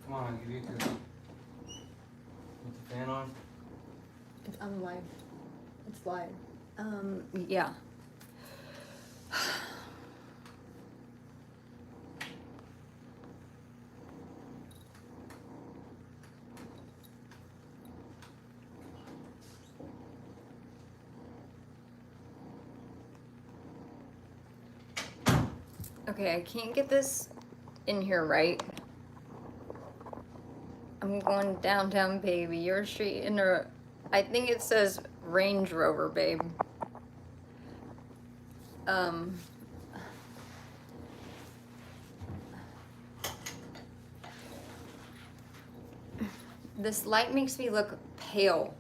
Come on, I'll give you a cookie. With the fan on? It's on live. It's live. Yeah. Okay, I can't get this in here right. I'm going downtown, baby. Your street in a, I think it says Range Rover, babe. This light makes me look pale.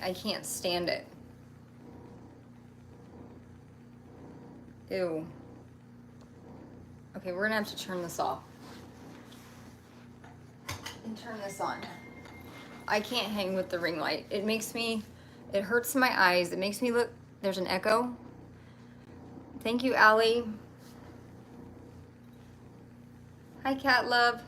I can't stand it. Ew. Okay, we're gonna have to turn this off. And turn this on. I can't hang with the ring light. It makes me, it hurts my eyes. It makes me look, there's an echo. Thank you, Allie. Hi, Cat Love.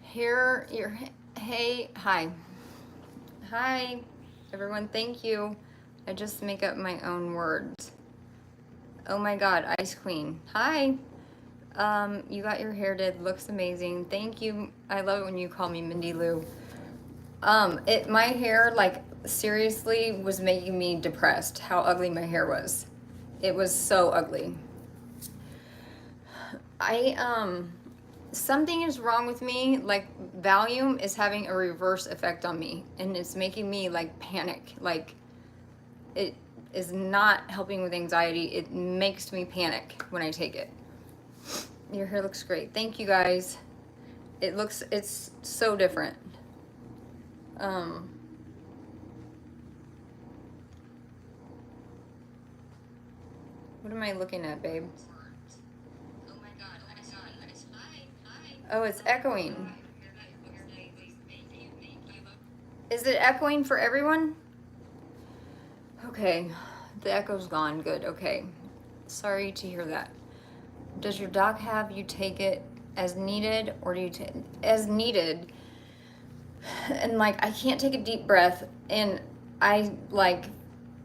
Here, you're, hey, hi. Hi, everyone, thank you. I just make up my own words. Oh my God, Ice Queen. Hi. You got your hair did, looks amazing. Thank you. I love it when you call me Mindy Lou. My hair, like, seriously was making me depressed, how ugly my hair was. It was so ugly. Something is wrong with me, like Valium is having a reverse effect on me and it's making me like panic. Like it is not helping with anxiety. It makes me panic when I take it. Your hair looks great. Thank you guys. It's so different. What am I looking at, babe? Oh, it's echoing. Is it echoing for everyone? Okay, the echo's gone. Good, okay. Sorry to hear that. Does your doc have you take it as needed, or do you take as needed? And like, I can't take a deep breath, and I like,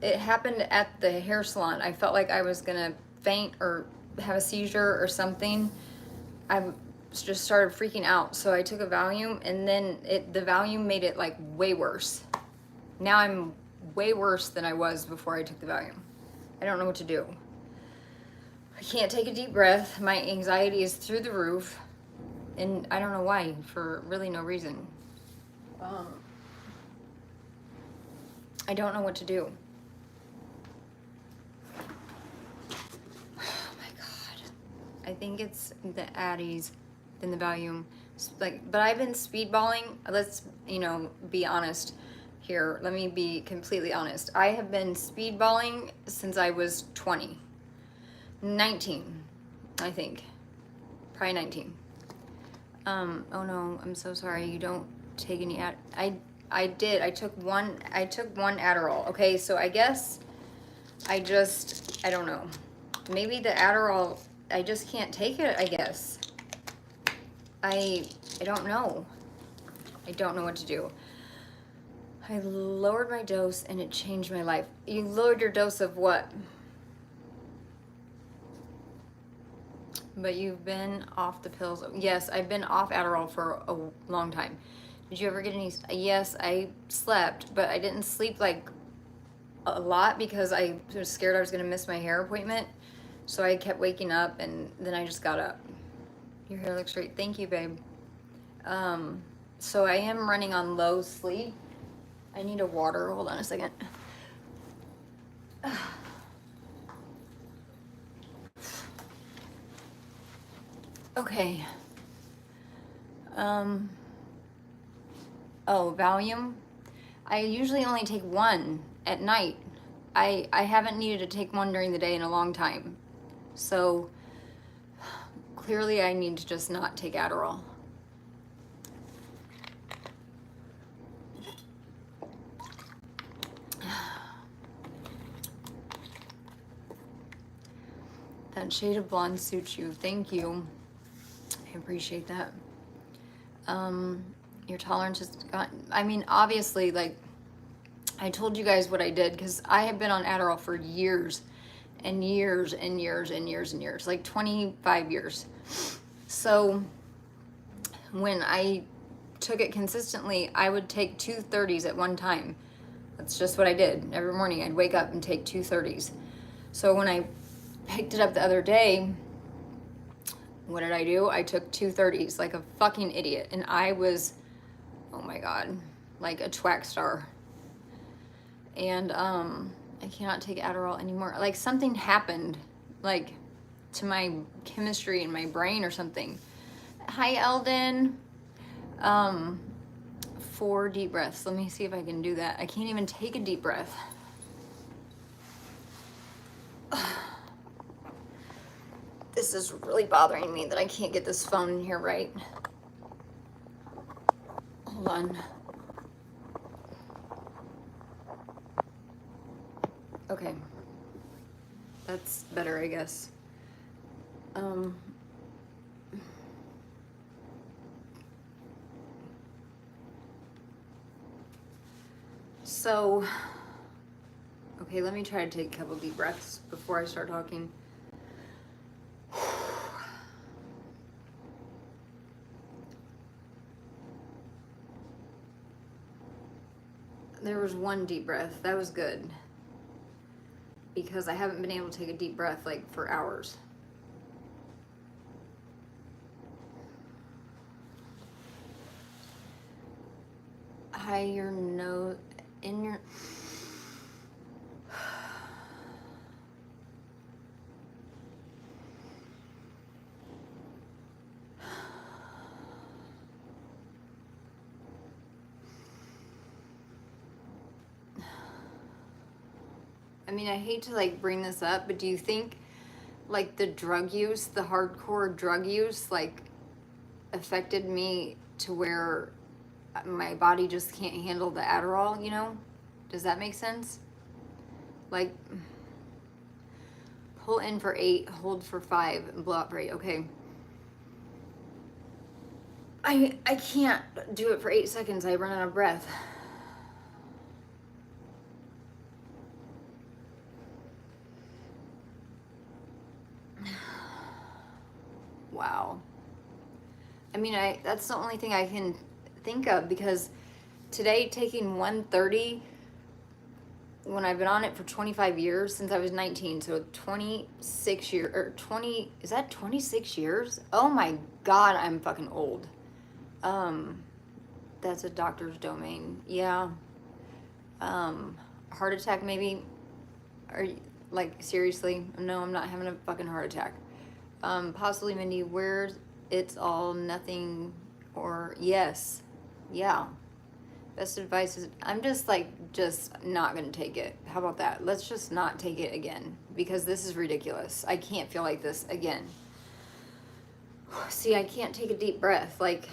it happened at the hair salon. I felt like I was gonna faint or have a seizure or something. I just started freaking out, so I took a Valium, and then the Valium made it like way worse. Now I'm way worse than I was before I took the Valium. I don't know what to do. I can't take a deep breath. My anxiety is through the roof, and I don't know why, for really no reason. I don't know what to do. Oh my God. I think it's the Addies than the Valium. Like, but I've been speedballing. Let's, be honest here. Let me be completely honest. I have been speedballing since I was 19, I think. Probably 19. Oh no, I'm so sorry. You don't take any I did. I took one Adderall. Okay, so I guess I don't know. Maybe the Adderall, I just can't take it, I guess. I don't know. I don't know what to do. I lowered my dose and it changed my life. You lowered your dose of what? But you've been off the pills. Yes, I've been off Adderall for a long time. Did you ever get any? Yes, I slept, but I didn't sleep like a lot because I was scared I was gonna miss my hair appointment. So I kept waking up, and then I just got up. Your hair looks great. Thank you, babe. So I am running on low sleep. I need a water. Hold on a second. Okay. Oh, Valium. I usually only take one at night. I haven't needed to take one during the day in a long time. So clearly I need to just not take Adderall. That shade of blonde suits you. Thank you. I appreciate that. Your tolerance has gotten, I mean, obviously, like, I told you guys what I did because I have been on Adderall for years and years and years and years and years, like 25 years. So when I took it consistently, I would take 2 30s at one time. That's just what I did. Every morning I'd wake up and take 2 30s. So when I picked it up the other day, what did I do? I took 2 30s like a fucking idiot. And I was, oh my God, like a twack star. And I cannot take Adderall anymore. Like something happened, like to my chemistry in my brain or something. Hi, Eldon. 4 deep breaths. Let me see if I can do that. I can't even take a deep breath. This is really bothering me that I can't get this phone in here right. Hold on. Okay. That's better, I guess. So, okay, let me try to take a couple deep breaths before I start talking. There was one deep breath. That was good. Because I haven't been able to take a deep breath like for hours. Hi, your nose, in your... I mean, I hate to like bring this up, but do you think like the drug use, the hardcore drug use, like affected me to where my body just can't handle the Adderall, you know? Does that make sense? Like, pull in for 8, hold for 5, and blow out for 8. Okay. I can't do it for 8 seconds. I run out of breath. Wow. I mean, that's the only thing I can think of, because today taking 130 when I've been on it for 25 years, since I was 19, so 26 years, or 20, is that 26 years? Oh my God, I'm fucking old. That's a doctor's domain. Yeah. Heart attack maybe? Are you, like, seriously? No, I'm not having a fucking heart attack. Possibly, Mindy, where's it's all nothing, or yes. Yeah. Best advice is, I'm just not gonna take it. How about that? Let's just not take it again, because this is ridiculous. I can't feel like this again. See, I can't take a deep breath. Like,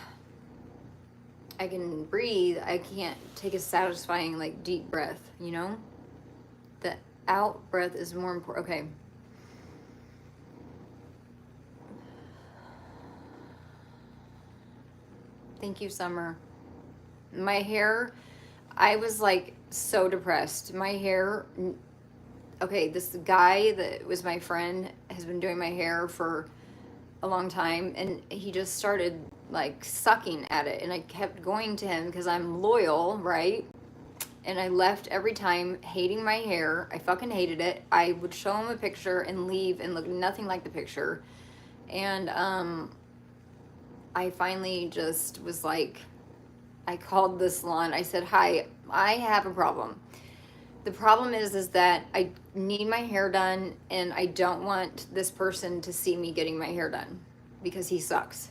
I can breathe. I can't take a satisfying, like, deep breath, you know? The out breath is more important. Okay. Thank you, Summer. My hair, I was like so depressed. My hair, okay, this guy that was my friend has been doing my hair for a long time, and he just started like sucking at it, and I kept going to him because I'm loyal, right? And I left every time hating my hair. I fucking hated it. I would show him a picture and leave and look nothing like the picture. And I finally just was like, I called the salon. I said, hi, I have a problem. The problem is that I need my hair done, and I don't want this person to see me getting my hair done because he sucks.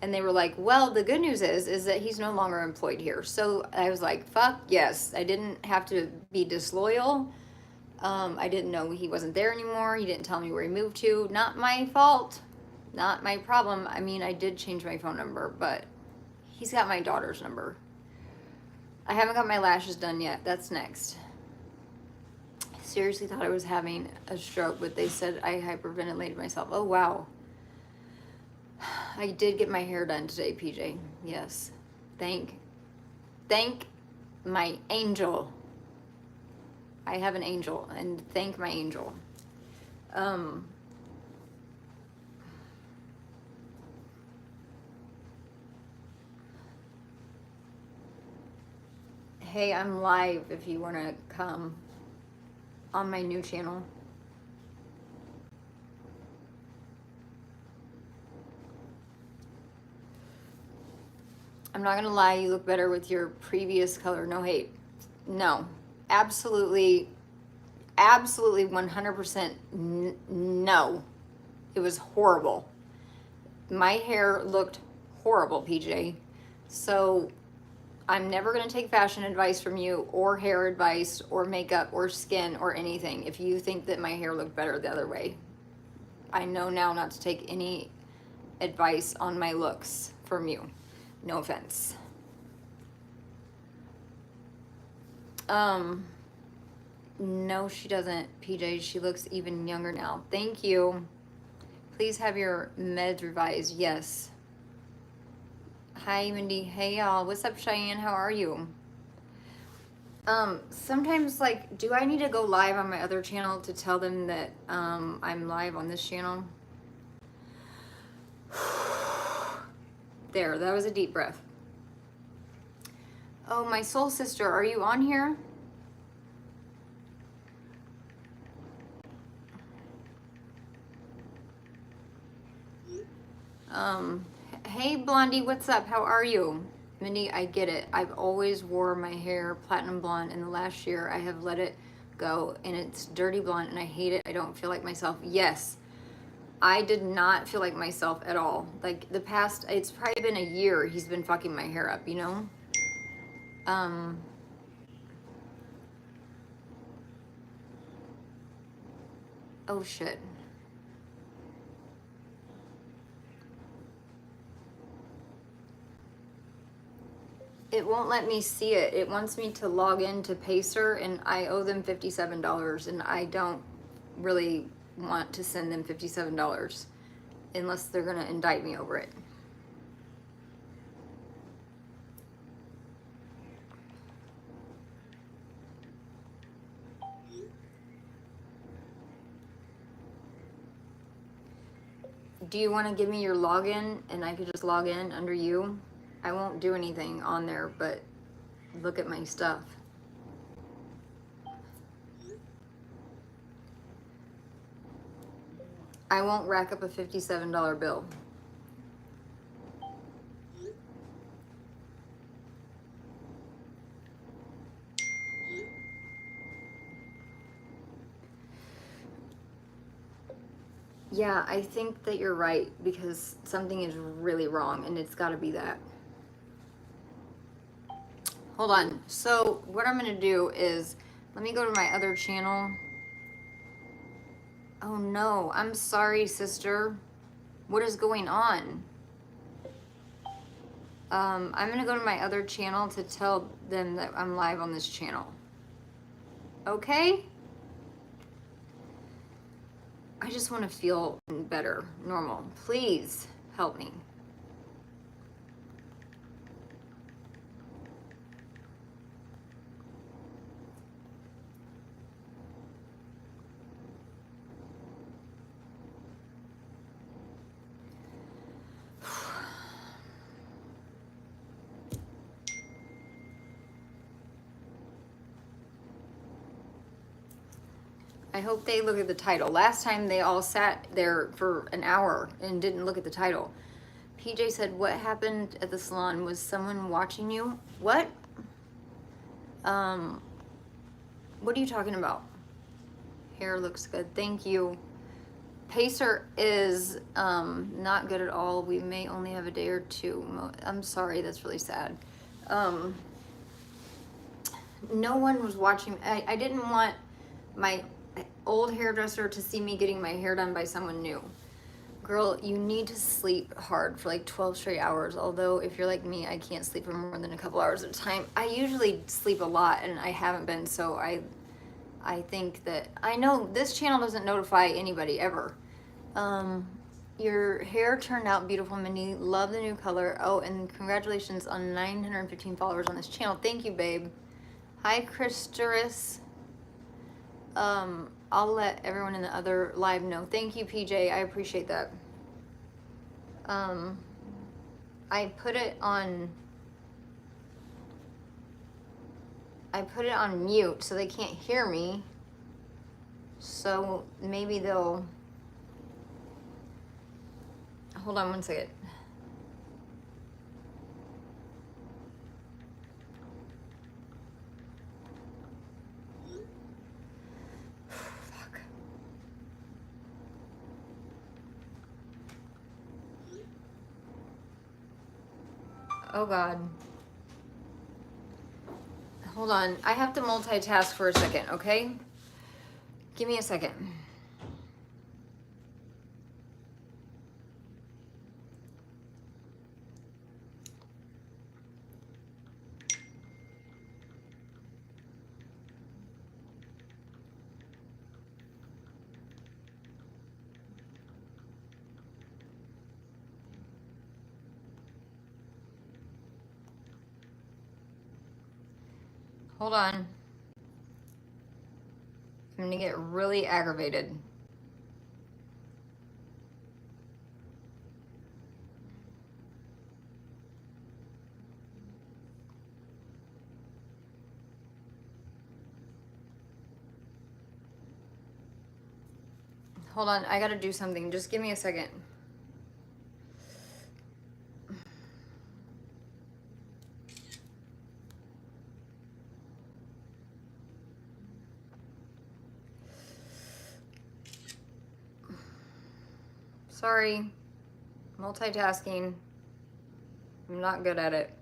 And they were like, well, the good news is that he's no longer employed here. So I was like, fuck yes. I didn't have to be disloyal. I didn't know he wasn't there anymore. He didn't tell me where he moved to. Not my fault. Not my problem. I mean, I did change my phone number, but he's got my daughter's number. I haven't got my lashes done yet. That's next. I seriously thought I was having a stroke, but they said I hyperventilated myself. Oh, wow. I did get my hair done today, PJ. Yes. Thank my angel. I have an angel, and thank my angel. Hey, I'm live if you want to come on my new channel. I'm not gonna lie, you look better with your previous color. No hate. No. Absolutely 100% no. It was horrible. My hair looked horrible, PJ. So I'm never gonna take fashion advice from you, or hair advice, or makeup, or skin, or anything if you think that my hair looked better the other way. I know now not to take any advice on my looks from you. No offense. No, she doesn't, PJ. She looks even younger now. Thank you. Please have your meds revised. Yes. Hi, Mindy. Hey, y'all. What's up, Cheyenne? How are you? Sometimes, like, do I need to go live on my other channel to tell them that, I'm live on this channel? There, that was a deep breath. Oh, my soul sister, are you on here? Hey Blondie, what's up? How are you? Mindy, I get it. I've always wore my hair platinum blonde, and the last year I have let it go, and it's dirty blonde, and I hate it. I don't feel like myself. Yes, I did not feel like myself at all. Like the past, it's probably been a year he's been fucking my hair up, you know? Oh shit. It won't let me see it. It wants me to log in to Pacer, and I owe them $57, and I don't really want to send them $57 unless they're gonna indict me over it. Do you want to give me your login and I could just log in under you? I won't do anything on there, but look at my stuff. I won't rack up a $57 bill. Yeah, I think that you're right, because something is really wrong, and it's got to be that. Hold on. So what I'm going to do is, let me go to my other channel. Oh no, I'm sorry, sister. What is going on? I'm going to go to my other channel to tell them that I'm live on this channel. Okay? I just want to feel better, normal. Please help me. I hope they look at the title. Last time they all sat there for an hour and didn't look at the title. PJ said, what happened at the salon? Was someone watching you? What? What are you talking about? Hair looks good. Thank you. Pacer is not good at all. We may only have a day or two. I'm sorry, that's really sad. No one was watching. I didn't want my old hairdresser to see me getting my hair done by someone new. Girl, you need to sleep hard for like 12 straight hours. Although if you're like me, I can't sleep for more than a couple hours at a time. I usually sleep a lot and I haven't been, so I think that, I know this channel doesn't notify anybody ever. Your hair turned out beautiful, Mindy. Love the new color. Oh, and congratulations on 915 followers on this channel. Thank you, babe. Hi, Christoris. I'll let everyone in the other live know. Thank you, PJ. I appreciate that. I put it on mute so they can't hear me. So maybe they'll, hold on one second. Fuck. Oh God. Hold on. I have to multitask for a second, okay? Give me a second. Hold on. I'm gonna get really aggravated. Hold on, I gotta do something. Just give me a second. Sorry. Multitasking. I'm not good at it.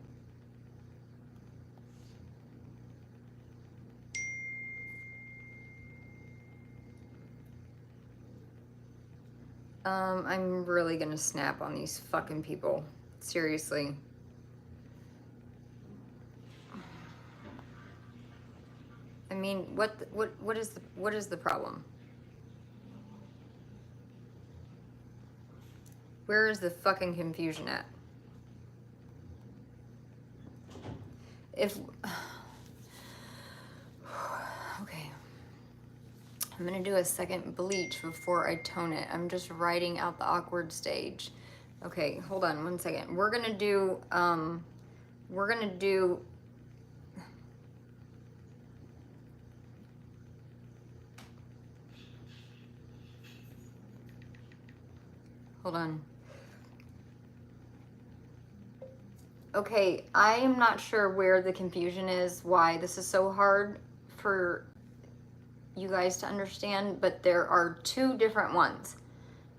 I'm really gonna snap on these fucking people. Seriously. I mean, what is the problem? Where is the fucking confusion at? If okay. I'm gonna do a second bleach before I tone it. I'm just writing out the awkward stage. Okay, hold on one second. We're gonna do hold on. Okay, I am not sure where the confusion is, why this is so hard for you guys to understand, but there are two different ones.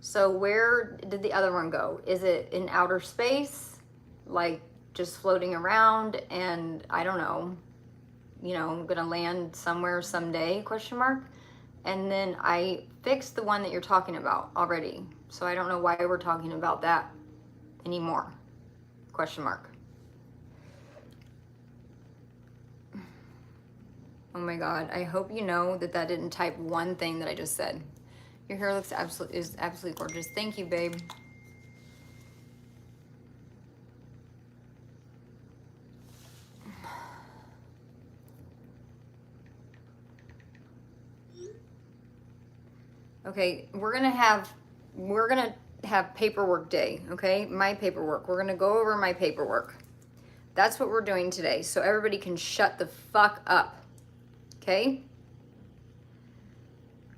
So where did the other one go? Is it in outer space? Like just floating around and I don't know, you know, gonna land somewhere someday, question mark. And then I fixed the one that you're talking about already. So I don't know why we're talking about that anymore, question mark. Oh my God, I hope you know that that didn't type one thing that I just said. Your hair looks absolutely gorgeous. Thank you, babe. Okay, we're gonna have paperwork day, okay? My paperwork. We're gonna go over my paperwork. That's what we're doing today, so everybody can shut the fuck up, okay?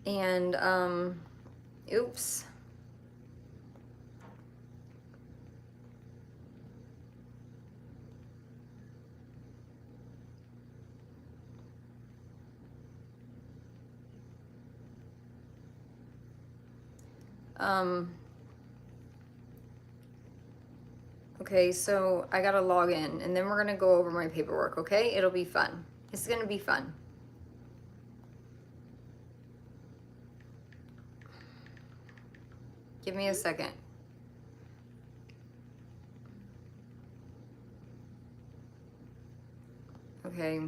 And, oops. Okay, so I gotta log in and then we're gonna go over my paperwork, okay? It'll be fun. It's gonna be fun. Give me a second. Okay.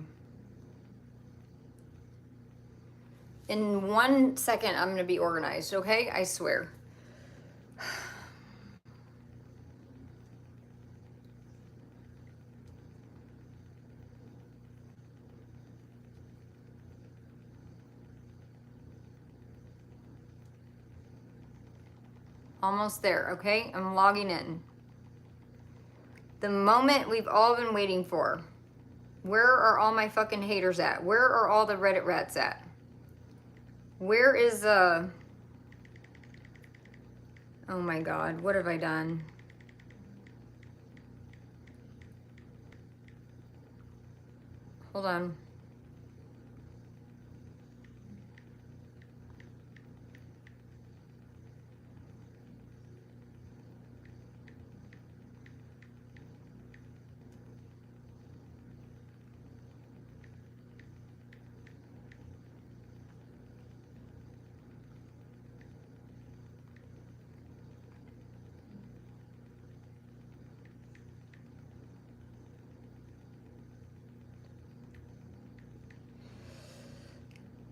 In 1 second, I'm gonna be organized, okay? I swear. Almost there, okay? I'm logging in. The moment we've all been waiting for. Where are all my fucking haters at? Where are all the Reddit rats at? Where is, oh my God, what have I done? Hold on.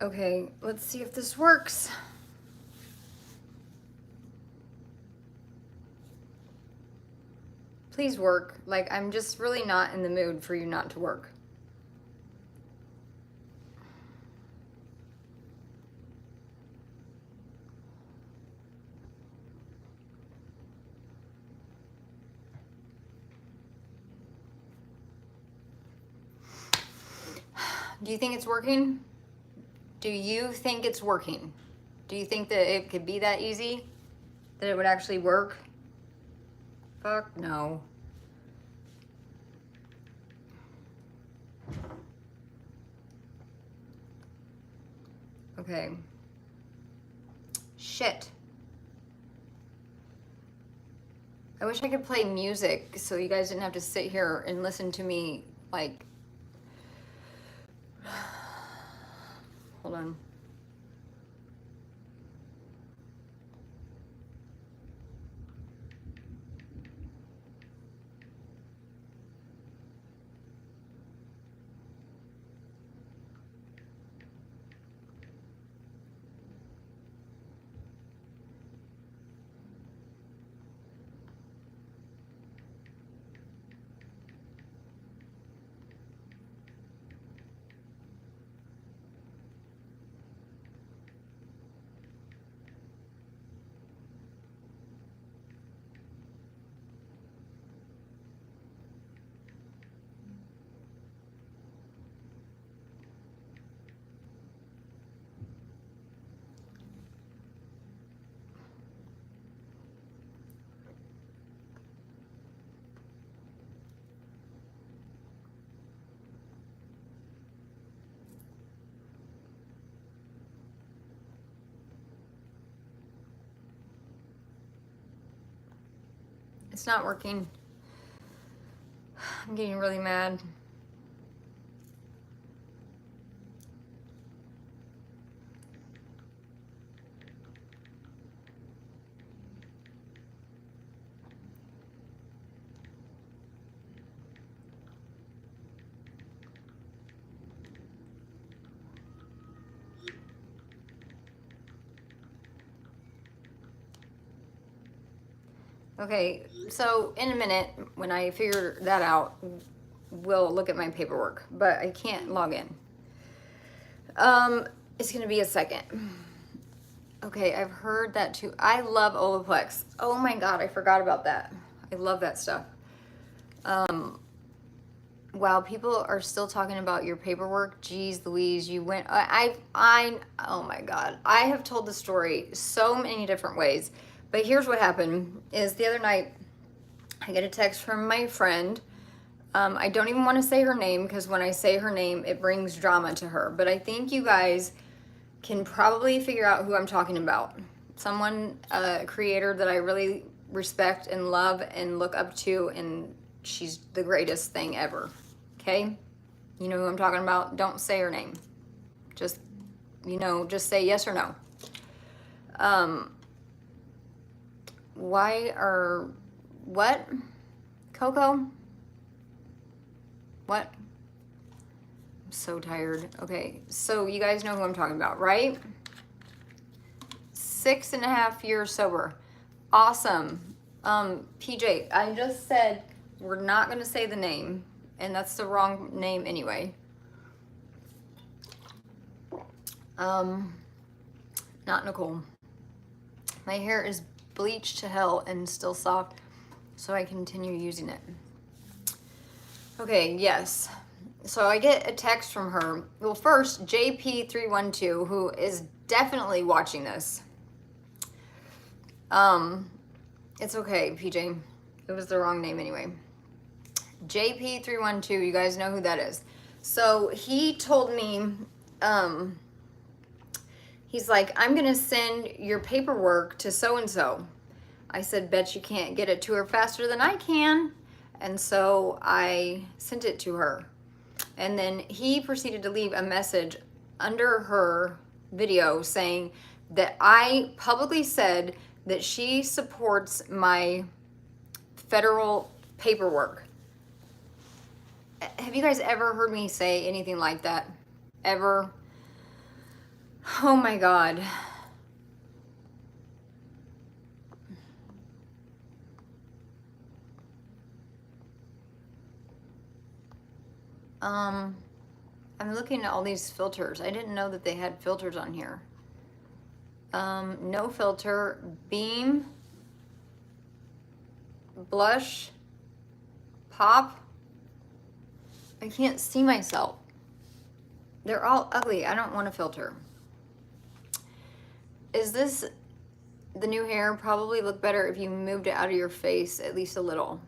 Okay, let's see if this works. Please work. Like, I'm just really not in the mood for you not to work. Do you think it's working? Do you think it's working? Do you think that it could be that easy? That it would actually work? Fuck no. Okay. Shit. I wish I could play music so you guys didn't have to sit here and listen to me, like... Hold on. It's not working. I'm getting really mad. Okay, so in a minute, when I figure that out, we'll look at my paperwork, but I can't log in. It's gonna be a second. Okay, I've heard that too. I love Olaplex. Oh my God, I forgot about that. I love that stuff. Wow, people are still talking about your paperwork. Geez Louise, you went, oh my God. I have told the story so many different ways, but here's what happened is the other night, I get a text from my friend. I don't even want to say her name because when I say her name, it brings drama to her, but I think you guys can probably figure out who I'm talking about. someone, a creator that I really respect and love and look up to, and she's the greatest thing ever. Okay? You know who I'm talking about? Don't say her name. Just, you know, just say yes or no. What? Coco? What? I'm so tired. Okay, so you guys know who I'm talking about, right? 6.5 years sober. Awesome. PJ, I just said we're not gonna say the name, and that's the wrong name anyway. Not Nicole. My hair is bleached to hell and still soft, so I continue using it. Okay, yes. So I get a text from her. Well, first, JP312, who is definitely watching this. It's okay, PJ. It was the wrong name anyway. JP312, you guys know who that is. So he told me, he's like, I'm gonna send your paperwork to so-and-so. I said, bet you can't get it to her faster than I can. And so I sent it to her. And then he proceeded to leave a message under her video saying that I publicly said that she supports my federal paperwork. Have you guys ever heard me say anything like that? Ever? Oh my God. I'm looking at all these filters. I didn't know that they had filters on here. No filter, beam, blush, pop. I can't see myself. They're all ugly. I don't want a filter. Is this the new hair? Probably look better if you moved it out of your face at least a little.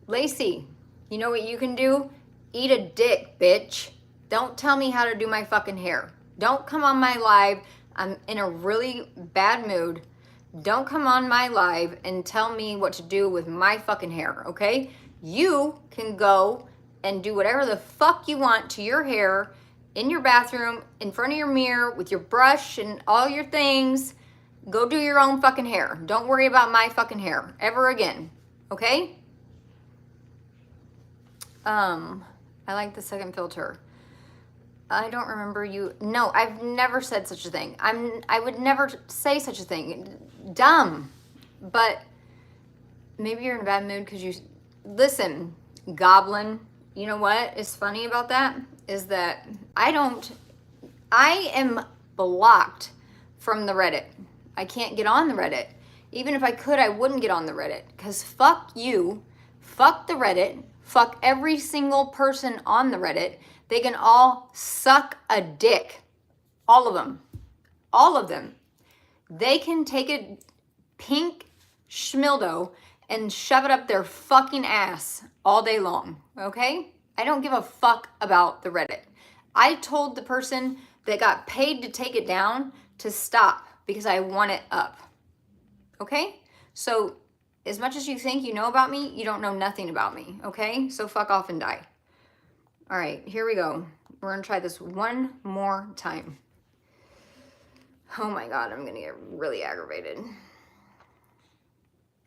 Lacey, you know what you can do? Eat a dick, bitch. Don't tell me how to do my fucking hair. Don't come on my live. I'm in a really bad mood. Don't come on my live and tell me what to do with my fucking hair, okay? You can go and do whatever the fuck you want to your hair in your bathroom, in front of your mirror, with your brush and all your things. Go do your own fucking hair. Don't worry about my fucking hair ever again, okay? I like the second filter. I don't remember you. No, I've never said such a thing. I would never say such a thing. Dumb. But maybe you're in a bad mood because you... Listen, Goblin, you know what is funny about that? Is that I am blocked from the Reddit. I can't get on the Reddit. Even if I could, I wouldn't get on the Reddit. Because fuck you, fuck the Reddit, fuck every single person on the Reddit. They can all suck a dick. All of them. All of them. They can take a pink schmildo and shove it up their fucking ass all day long, okay? I don't give a fuck about the Reddit. I told the person that got paid to take it down to stop because I want it up, okay? So as much as you think you know about me, you don't know nothing about me, okay? So fuck off and die. All right, here we go. We're gonna try this one more time. Oh my God, I'm gonna get really aggravated.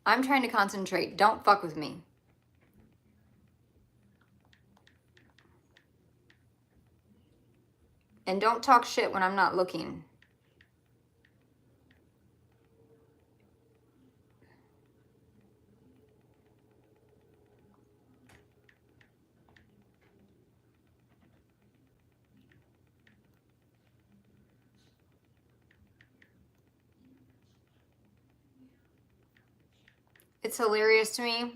I'm trying to concentrate. Don't fuck with me. And don't talk shit when I'm not looking. It's hilarious to me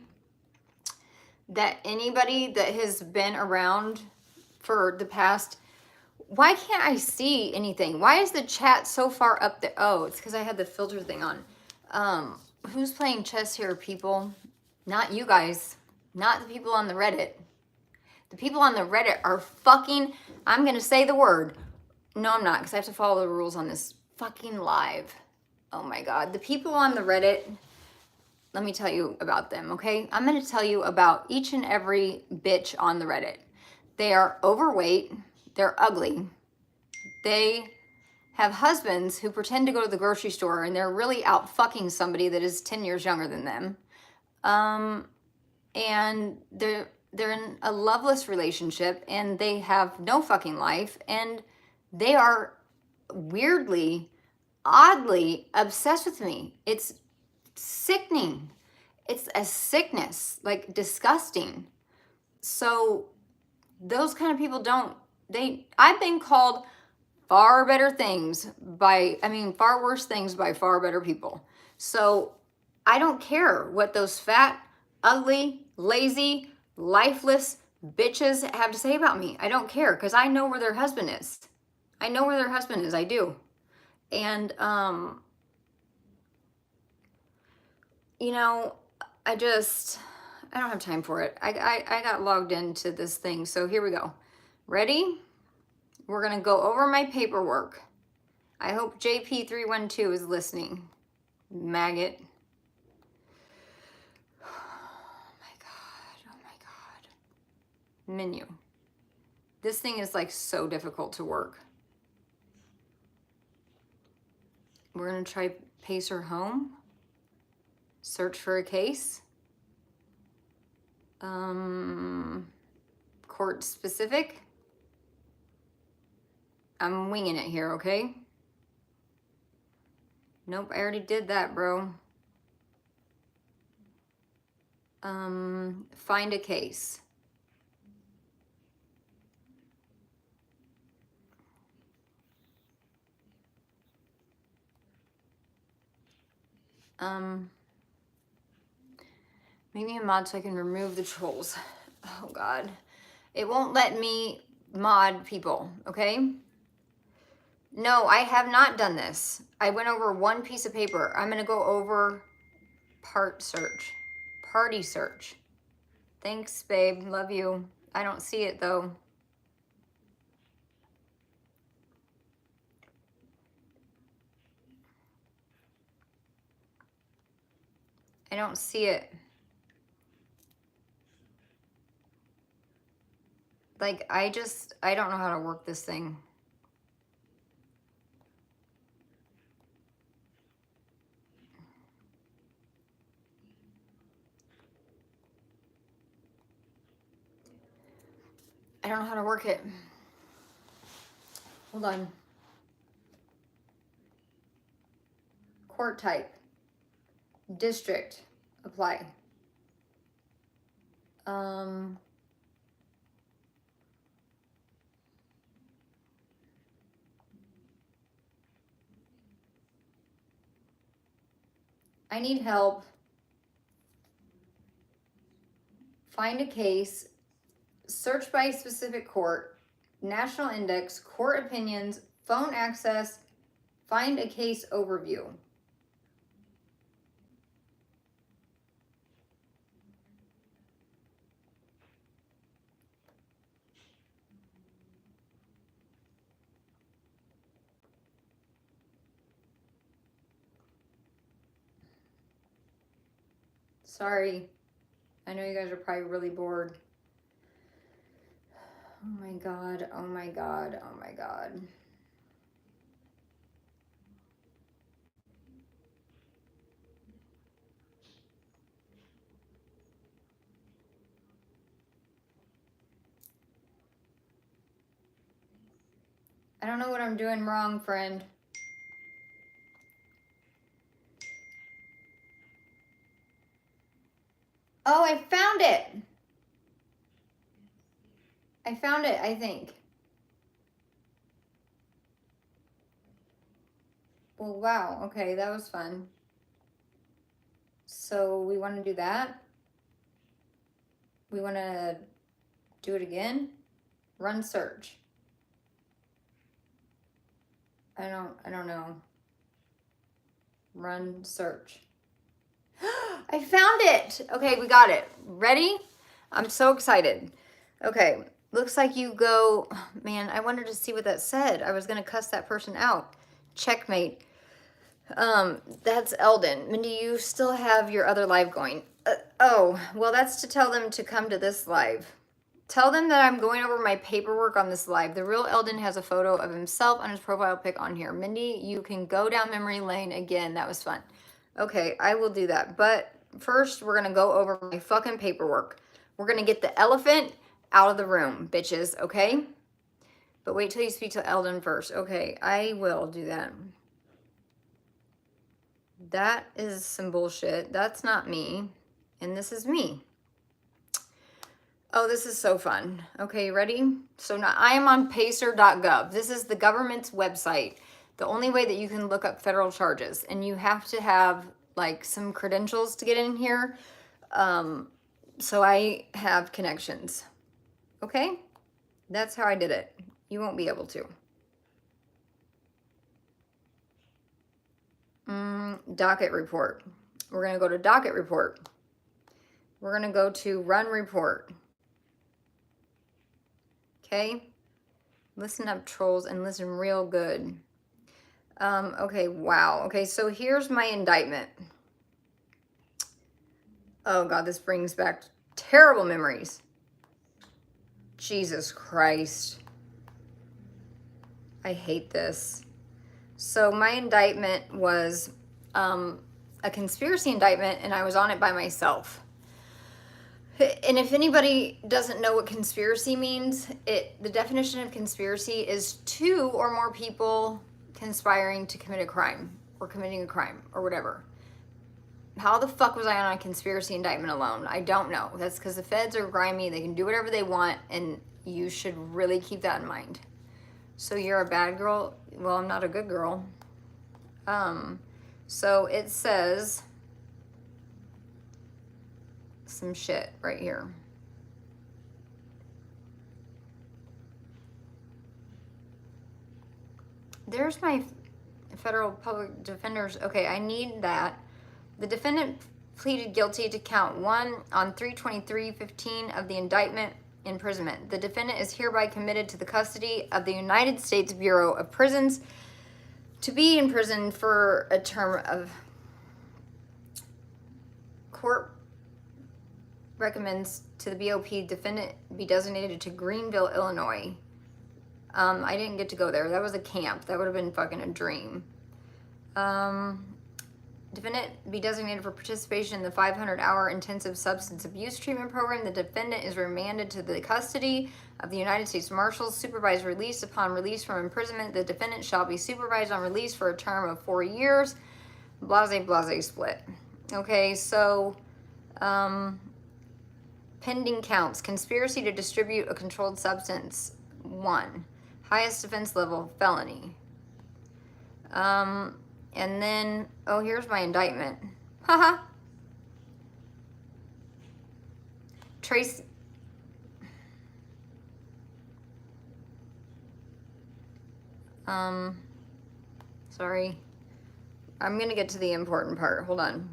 that anybody that has been around for the past, why can't I see anything? Why is the chat so far up there? Oh, it's because I had the filter thing on. Who's playing chess here, people? Not you guys. Not the people on the Reddit. The people on the Reddit are fucking, I'm going to say the word. No, I'm not, because I have to follow the rules on this fucking live. Oh my God. The people on the Reddit, let me tell you about them, okay? I'm going to tell you about each and every bitch on the Reddit. They are overweight. They're ugly. They have husbands who pretend to go to the grocery store and they're really out fucking somebody that is 10 years younger than them. And they're in a loveless relationship and they have no fucking life and they are weirdly, oddly obsessed with me. It's sickening. It's a sickness, like disgusting. So those kind of people I've been called far better things far worse things by far better people. So I don't care what those fat, ugly, lazy, lifeless bitches have to say about me. I don't care because I know where their husband is. I know where their husband is. I do. And, you know, I don't have time for it. I got logged into this thing. So here we go. Ready? We're going to go over my paperwork. I hope JP312 is listening. Maggot. Oh my God. Oh my God. Menu. This thing is like so difficult to work. We're going to try Pacer Home. Search for a case. Court specific. I'm winging it here, okay? Nope, I already did that, bro. Find a case. Make me a mod so I can remove the trolls. Oh God. It won't let me mod people, okay? No, I have not done this. I went over one piece of paper. I'm gonna go over party search. Thanks, babe, love you. I don't see it though. I don't see it. Like, I don't know how to work this thing. I don't know how to work it. Hold on. Court type. District. Apply. I need help. Find a case. Search by specific court. National index. Court opinions. Phone access. Find a case overview. Sorry. I know you guys are probably really bored. Oh my God. Oh my God. Oh my God. I don't know what I'm doing wrong, friend. Oh, I found it. I found it, I think. Well, wow. Okay, that was fun. So we want to do that. We want to do it again. Run search. I don't know. Run search. I found it. Okay, we got it. Ready? I'm so excited. Okay, looks like you go, man, I wanted to see what that said. I was going to cuss that person out. Checkmate. That's Eldon. Mindy, you still have your other live going. Oh, well, that's to tell them to come to this live. Tell them that I'm going over my paperwork on this live. The real Eldon has a photo of himself on his profile pic on here. Mindy, you can go down memory lane again. That was fun. Okay, I will do that. But first, we're going to go over my fucking paperwork. We're going to get the elephant out of the room, bitches, okay? But wait till you speak to Eldon first. Okay, I will do that. That is some bullshit. That's not me. And this is me. Oh, this is so fun. Okay, you ready? So now I am on pacer.gov. This is the government's website. The only way that you can look up federal charges. And you have to have like some credentials to get in here. So I have connections. Okay? That's how I did it. You won't be able to. Docket report. We're going to go to docket report. We're going to go to run report. Okay? Listen up, trolls, and listen real good. Okay, wow. Okay, so here's my indictment. Oh, God, this brings back terrible memories. Jesus Christ. I hate this. So my indictment was a conspiracy indictment, and I was on it by myself. And if anybody doesn't know what conspiracy means, the definition of conspiracy is two or more people conspiring to commit a crime or committing a crime or whatever. How the fuck was I on a conspiracy indictment alone? I don't know. That's because the feds are grimy. They can do whatever they want, and you should really keep that in mind. So you're a bad girl? Well, I'm not a good girl. So it says some shit right here. There's my federal public defenders. Okay, I need that. The defendant pleaded guilty to count 1 on 323.15 of the indictment, imprisonment. The defendant is hereby committed to the custody of the United States Bureau of Prisons to be imprisoned for a term of court recommends to the BOP defendant be designated to Greenville, Illinois. I didn't get to go there. That was a camp. That would have been fucking a dream. Defendant be designated for participation in the 500-hour intensive substance abuse treatment program. The defendant is remanded to the custody of the United States Marshals. Supervised release. Upon release from imprisonment, the defendant shall be supervised on release for a term of 4 years. Blase, blase, split. Okay, so pending counts. Conspiracy to distribute a controlled substance, 1. Highest offense level, felony. And then, oh, here's my indictment. Haha. Trace. Sorry. I'm going to get to the important part. Hold on.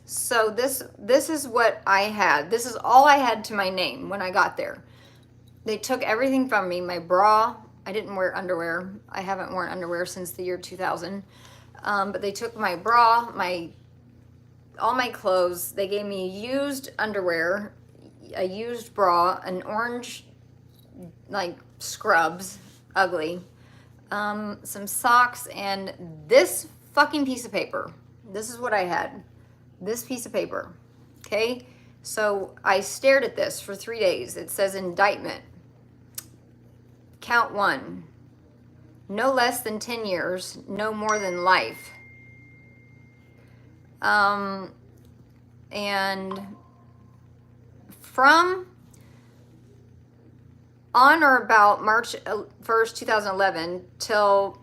So this is what I had. This is all I had to my name when I got there. They took everything from me. My bra. I didn't wear underwear. I haven't worn underwear since the year 2000. But they took my bra, all my clothes. They gave me used underwear, a used bra, an orange, like, scrubs, ugly, some socks, and this fucking piece of paper. This is what I had. This piece of paper. Okay? So I stared at this for 3 days. It says indictment. Count 1. No less than 10 years, no more than life. And from on or about March 1st, 2011 till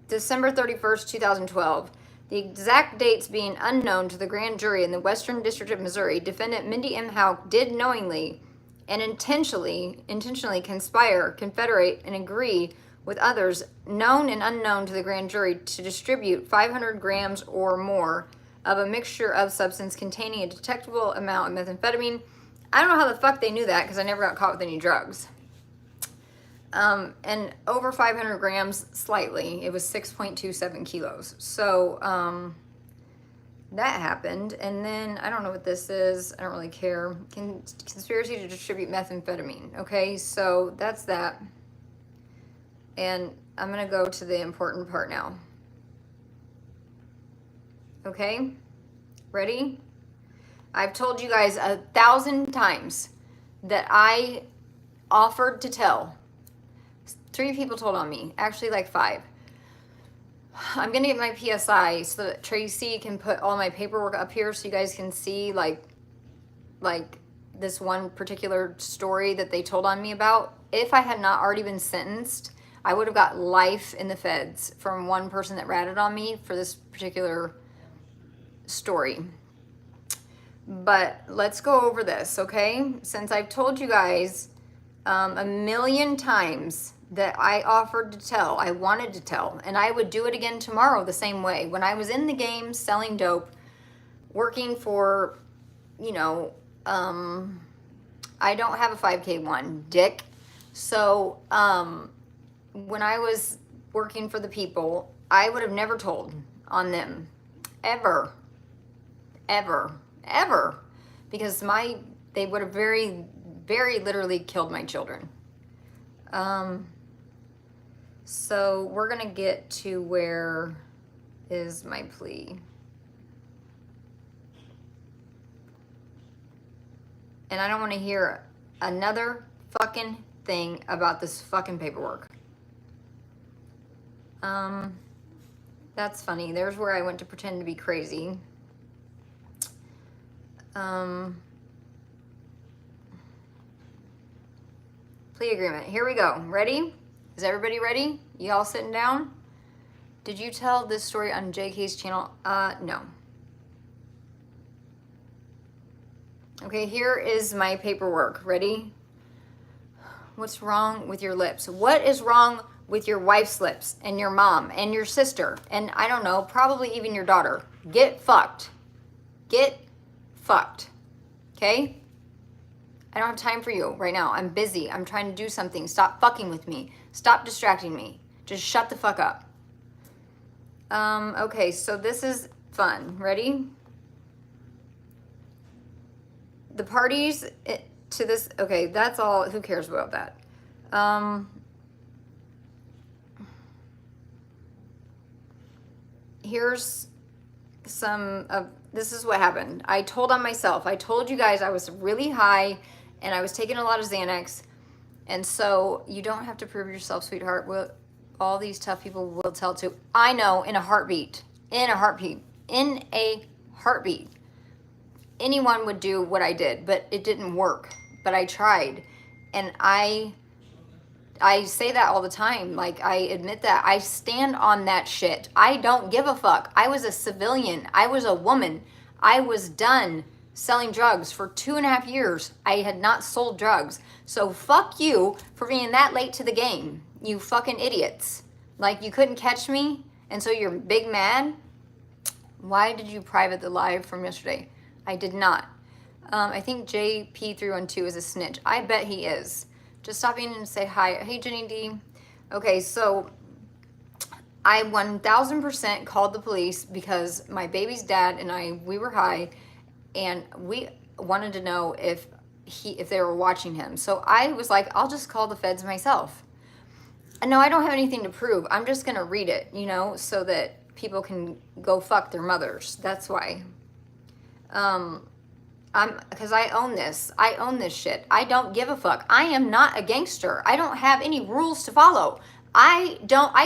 December 31st, 2012, the exact dates being unknown to the grand jury in the Western District of Missouri, defendant Mindy M. Houck did knowingly and intentionally conspire, confederate, and agree with others, known and unknown to the grand jury, to distribute 500 grams or more of a mixture of substance containing a detectable amount of methamphetamine I don't know how the fuck they knew that because I never got caught with any drugs. And over 500 grams slightly. It was 6.27 kilos. So that happened. And then I don't know what this is. I don't really care. Conspiracy to distribute methamphetamine. Okay, so that's that. And I'm going to go to the important part now. Okay, ready? I've told you guys 1,000 times that I offered to tell. 3 people told on me, actually like 5. I'm gonna get my PSI so that Tracy can put all my paperwork up here so you guys can see like this one particular story that they told on me about. If I had not already been sentenced, I would have got life in the feds from one person that ratted on me for this particular story. But let's go over this, okay? Since I've told you guys a million times that I offered to tell, I wanted to tell, and I would do it again tomorrow the same way. When I was in the game selling dope, working for, you know, I don't have a 5K1, dick. So when I was working for the people, I would have never told on them, ever, ever, ever, because they would have very, very literally killed my children. So we're gonna get to where is my plea. And I don't want to hear another fucking thing about this fucking paperwork. That's funny. There's where I went to pretend to be crazy. Plea agreement. Here we go. Ready? Is everybody ready? You all sitting down? Did you tell this story on JK's channel? No. Okay, here is my paperwork. Ready? What's wrong with your lips? What is wrong with your wife's lips and your mom and your sister and I don't know, probably even your daughter? Get fucked. Get fucked. Okay? I don't have time for you right now. I'm busy. I'm trying to do something. Stop fucking with me. Stop distracting me. Just shut the fuck up. Okay, so this is fun. Ready? The parties to this, okay, that's all. Who cares about that? Here's some of, this is what happened. I told on myself. I told you guys I was really high and I was taking a lot of Xanax. And so you don't have to prove yourself, sweetheart. All these tough people will tell too. I know, in a heartbeat. In a heartbeat. In a heartbeat. Anyone would do what I did, but it didn't work. But I tried. And I say that all the time. Like, I admit that. I stand on that shit. I don't give a fuck. I was a civilian. I was a woman. I was done selling drugs for 2.5 years. I had not sold drugs. So fuck you for being that late to the game. You fucking idiots. Like, you couldn't catch me, and so you're big mad? Why did you private the live from yesterday? I did not. I think JP312 is a snitch. I bet he is. Just stop in and say hi. Hey, Jenny D. Okay, so I 1000% called the police because my baby's dad and we were high, and we wanted to know if they were watching him. So I was like, I'll just call the feds myself. And no, I don't have anything to prove. I'm just gonna read it, you know, so that people can go fuck their mothers. That's why. Because I own this. I own this shit. I don't give a fuck. I am not a gangster. I don't have any rules to follow. I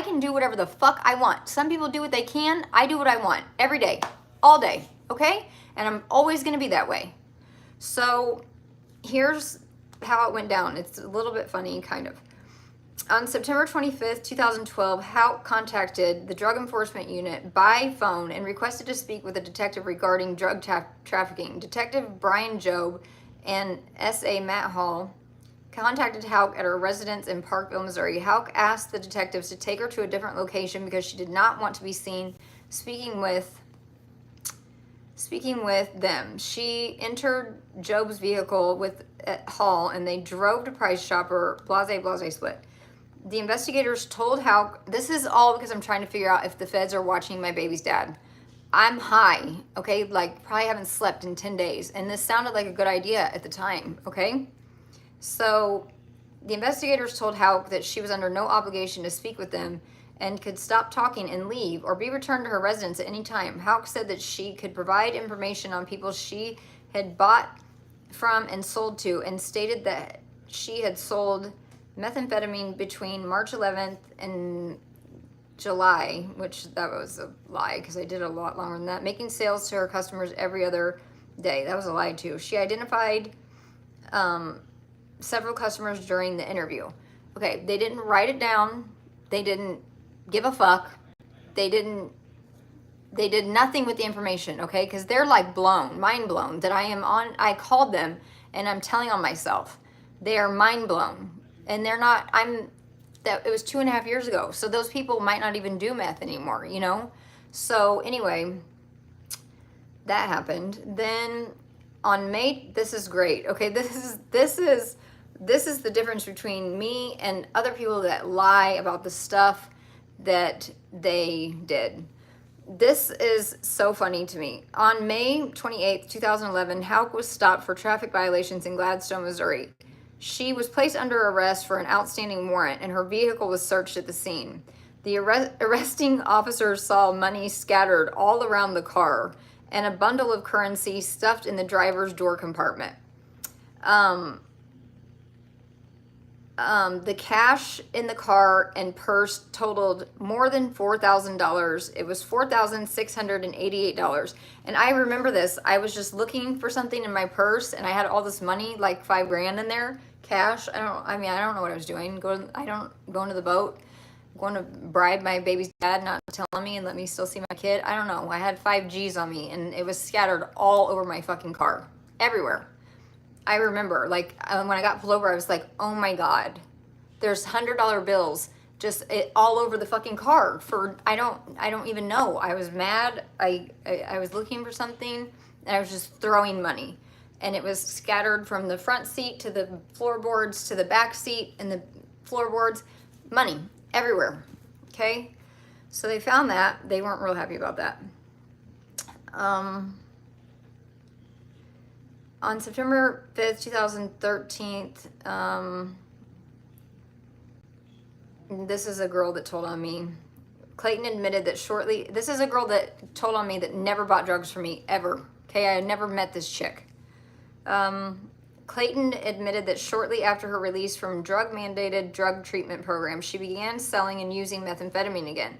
can do whatever the fuck I want. Some people do what they can. I do what I want every day, all day, okay? And I'm always gonna be that way. So here's how it went down. It's a little bit funny, kind of. On September 25th, 2012, Houck contacted the Drug Enforcement Unit by phone and requested to speak with a detective regarding drug trafficking. Detective Brian Jobe and S.A. Matt Hall contacted Houck at her residence in Parkville, Missouri. Houck asked the detectives to take her to a different location because she did not want to be seen speaking with speaking with them. She entered Job's vehicle with Hall, and they drove to Price Chopper. Blase split. The investigators told Houck, this is all because I'm trying to figure out if the feds are watching my baby's dad. I'm high, okay? Like, probably haven't slept in 10 days. And this sounded like a good idea at the time, okay? So the investigators told Houck that she was under no obligation to speak with them and could stop talking and leave or be returned to her residence at any time. Houck said that she could provide information on people she had bought from and sold to, and stated that she had sold methamphetamine between March 11th and July, which that was a lie because I did a lot longer than that, making sales to her customers every other day. That was a lie too. She identified several customers during the interview. Okay, they didn't write it down. They didn't give a fuck. They did nothing with the information, okay? Because they're like mind blown that I called them and I'm telling on myself. They are mind blown. And they're not, it was 2.5 years ago. So those people might not even do meth anymore, you know? So anyway, that happened. Then on May, this is great. Okay, this is the difference between me and other people that lie about the stuff that they did. This is so funny to me. On May 28th, 2011, Houck was stopped for traffic violations in Gladstone, Missouri. She was placed under arrest for an outstanding warrant, and her vehicle was searched at the scene. The arresting officers saw money scattered all around the car and a bundle of currency stuffed in the driver's door compartment. The cash in the car and purse totaled more than $4,000. It was $4,688. And I remember this. I was just looking for something in my purse and I had all this money, like $5,000 in there, cash. I don't know what I was doing. Going to the boat, going to bribe my baby's dad not telling me and let me still see my kid. I don't know. I had 5 G's on me and it was scattered all over my fucking car, everywhere. I remember, like, when I got pulled over, I was like, oh my God, there's $100 bills just all over the fucking car for, I don't even know. I was mad. I was looking for something and I was just throwing money. And it was scattered from the front seat to the floorboards to the back seat and the floorboards, money everywhere. Okay. So they found that. They weren't real happy about that. On September 5th, 2013, this is a girl that told on me. Clayton admitted that this is a girl that told on me that never bought drugs from me, ever. Okay, I had never met this chick. Clayton admitted that shortly after her release from drug-mandated drug treatment program, she began selling and using methamphetamine again.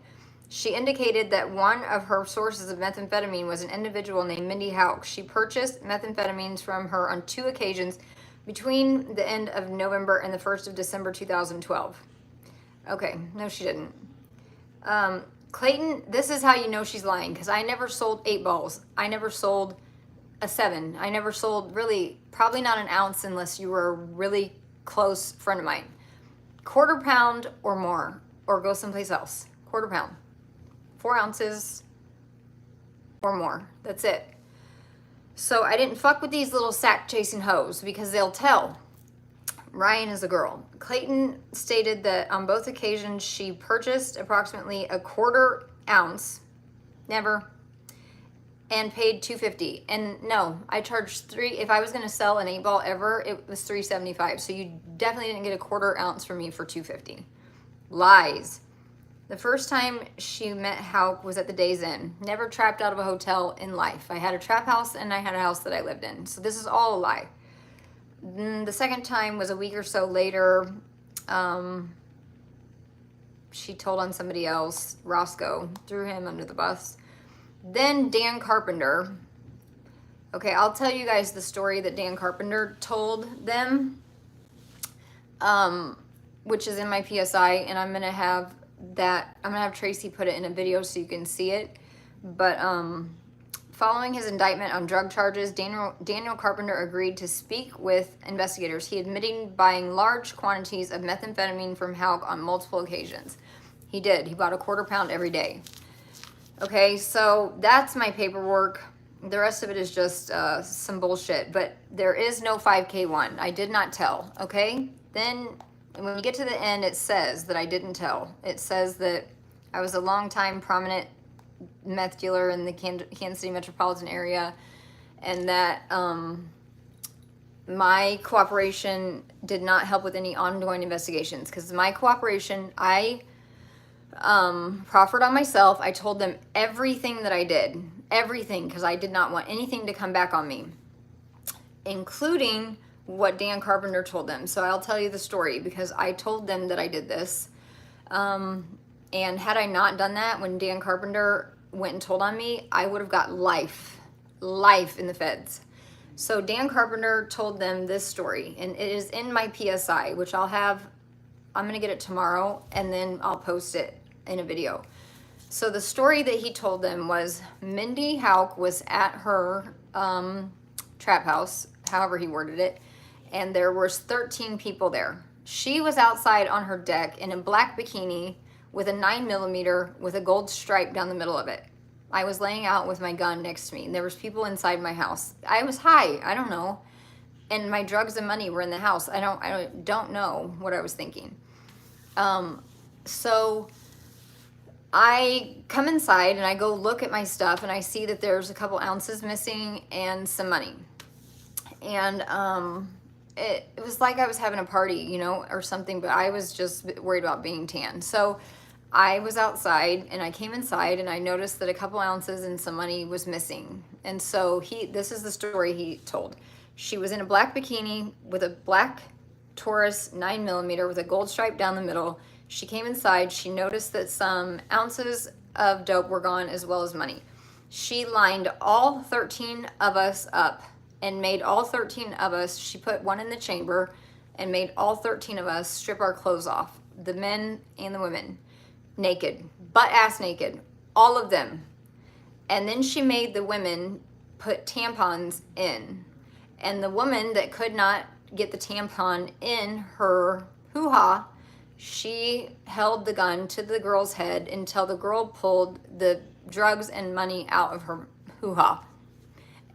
She indicated that one of her sources of methamphetamine was an individual named Mindy Houck. She purchased methamphetamines from her on 2 occasions between the end of November and the 1st of December 2012. Okay, no she didn't. Clayton, this is how you know she's lying, because I never sold 8 balls. I never sold a 7. I never sold, really, probably not an ounce unless you were a really close friend of mine. 1/4 pound or more, or go someplace else. 1/4 pound. 4 ounces or more. That's it. So I didn't fuck with these little sack chasing hoes because they'll tell. Ryan is a girl. Clayton stated that on both occasions she purchased approximately 1/4 ounce, never, and paid $2.50. And no, I charged $3. If I was going to sell an 8 ball ever, it was $3.75. So you definitely didn't get 1/4 ounce from me for $2.50. Lies. The first time she met Houck was at the Days Inn. Never trapped out of a hotel in life. I had a trap house and I had a house that I lived in. So this is all a lie. The second time was a week or so later. She told on somebody else. Roscoe threw him under the bus. Then Dan Carpenter. Okay, I'll tell you guys the story that Dan Carpenter told them, which is in my PSI, and I'm gonna have Tracy put it in a video so you can see it. But following his indictment on drug charges, Daniel Carpenter agreed to speak with investigators. He admitted buying large quantities of methamphetamine from Houck on multiple occasions. He did. He bought 1/4 pound every day. Okay, so that's my paperwork. The rest of it is just some bullshit. But there is no 5K one. I did not tell, okay? Then when you get to the end, it says that I didn't tell. It says that I was a long-time prominent meth dealer in the Kansas City metropolitan area, and that my cooperation did not help with any ongoing investigations. Because my cooperation, I proffered on myself. I told them everything that I did. Everything, because I did not want anything to come back on me, including what Dan Carpenter told them. So I'll tell you the story, because I told them that I did this. And had I not done that, when Dan Carpenter went and told on me, I would have got life in the feds. So Dan Carpenter told them this story, and it is in my PSI, which I'm going to get it tomorrow, and then I'll post it in a video. So the story that he told them was Mindy Hauk was at her trap house, however he worded it, and there was 13 people there. She was outside on her deck in a black bikini with a 9mm with a gold stripe down the middle of it. I was laying out with my gun next to me, and there was people inside my house. I was high, I don't know, and my drugs and money were in the house. I don't know what I was thinking. So I come inside and I go look at my stuff, and I see that there's a couple ounces missing and some money. And it was like I was having a party, you know, or something, but I was just worried about being tan. So I was outside, and I came inside, and I noticed that a couple ounces and some money was missing. And so this is the story he told. She was in a black bikini with a black Taurus 9mm with a gold stripe down the middle. She came inside. She noticed that some ounces of dope were gone, as well as money. She lined all 13 of us up and made all 13 of us, she put one in the chamber and made all 13 of us strip our clothes off, the men and the women, naked, butt-ass naked, all of them. And then she made the women put tampons in. And the woman that could not get the tampon in her hoo-ha, she held the gun to the girl's head until the girl pulled the drugs and money out of her hoo-ha.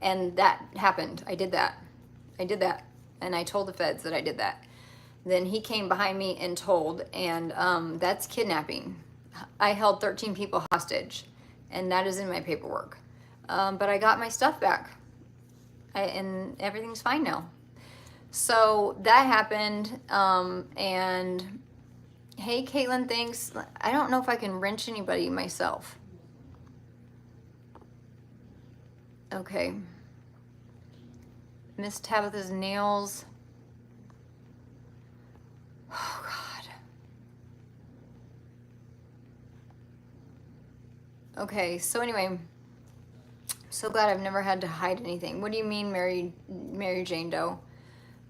And that happened. I did that. And I told the feds that I did that. Then he came behind me and told, and that's kidnapping. I held 13 people hostage, and that is in my paperwork. But I got my stuff back, and everything's fine now. So that happened, and hey, Caitlin, thanks. I don't know if I can wrench anybody myself. Okay. Miss Tabitha's nails. Oh, God. Okay, so anyway, so glad I've never had to hide anything. What do you mean, Mary Jane Doe?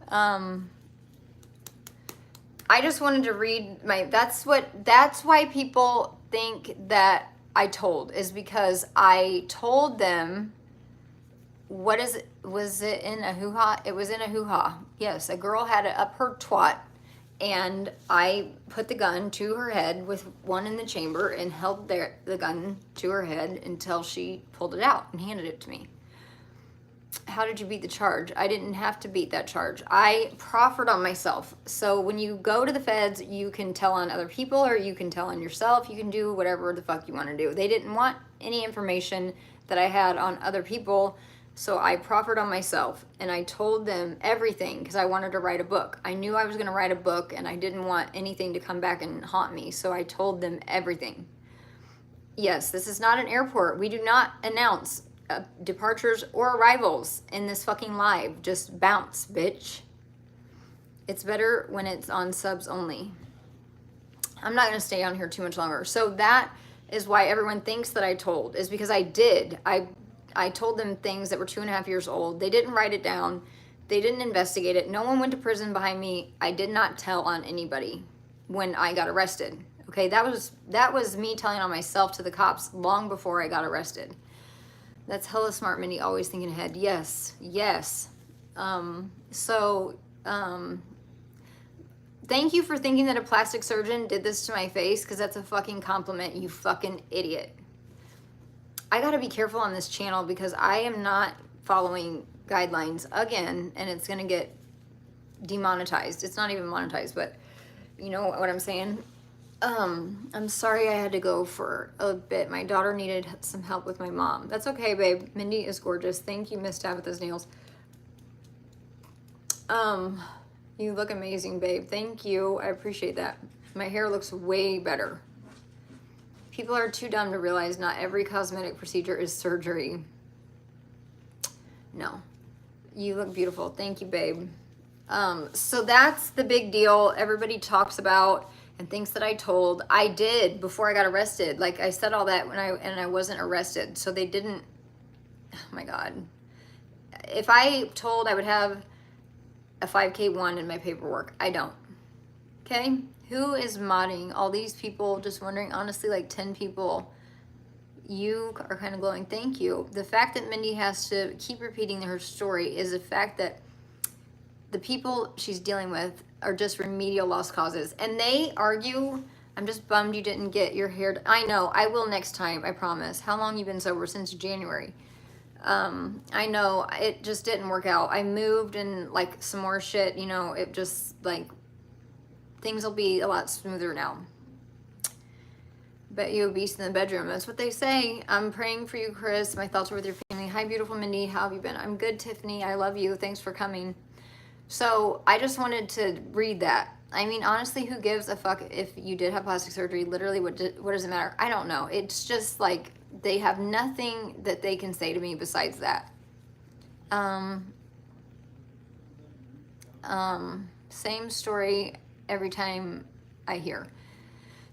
I just wanted to read that's why people think that I told, is because I told them, was it in a hoo-ha? It was in a hoo-ha. Yes, a girl had it up her twat, and I put the gun to her head with one in the chamber and held the gun to her head until she pulled it out and handed it to me. How did you beat the charge? I didn't have to beat that charge. I proffered on myself. So when you go to the feds, you can tell on other people, or you can tell on yourself. You can do whatever the fuck you want to do. They didn't want any information that I had on other people, so I proffered on myself, and I told them everything because I wanted to write a book. I knew I was going to write a book, and I didn't want anything to come back and haunt me, so I told them everything. Yes, this is not an airport. We do not announce departures or arrivals in this fucking live. Just bounce, bitch. It's better when it's on subs only. I'm not going to stay on here too much longer. So that is why everyone thinks that I told, is because I did. I told them things that were 2.5 years old. They didn't write it down. They didn't investigate it. No one went to prison behind me. I did not tell on anybody when I got arrested. Okay, that was me telling on myself to the cops long before I got arrested. That's hella smart, Mindy, always thinking ahead. Yes. Thank you for thinking that a plastic surgeon did this to my face, because that's a fucking compliment, you fucking idiot. I gotta be careful on this channel because I am not following guidelines again, and it's gonna get demonetized. It's not even monetized, but you know what I'm saying? I'm sorry I had to go for a bit. My daughter needed some help with my mom. That's okay, babe. Mindy is gorgeous. Thank you, Miss Tabitha's nails. You look amazing, babe. Thank you. I appreciate that. My hair looks way better. People are too dumb to realize not every cosmetic procedure is surgery. No. You look beautiful. Thank you, babe. So that's the big deal everybody talks about and thinks that I told. I did before I got arrested. Like I said all that when I wasn't arrested. So they didn't, oh my God. If I told I would have a 5K1 in my paperwork, I don't. Okay? Who is modding all these people? Just wondering, honestly, like 10 people. You are kind of glowing. Thank you. The fact that Mindy has to keep repeating her story is the fact that the people she's dealing with are just remedial lost causes. And they argue, I'm just bummed you didn't get your hair. I know, I will next time, I promise. How long you been sober? Since January. I know, it just didn't work out. I moved and like some more shit, you know, it just like, things will be a lot smoother now. Bet you a beast in the bedroom. That's what they say. I'm praying for you, Chris. My thoughts are with your family. Hi, beautiful Mindy. How have you been? I'm good, Tiffany. I love you. Thanks for coming. So I just wanted to read that. I mean, honestly, who gives a fuck if you did have plastic surgery? Literally, what does it matter? I don't know. It's just like they have nothing that they can say to me besides that. Same story every time I hear.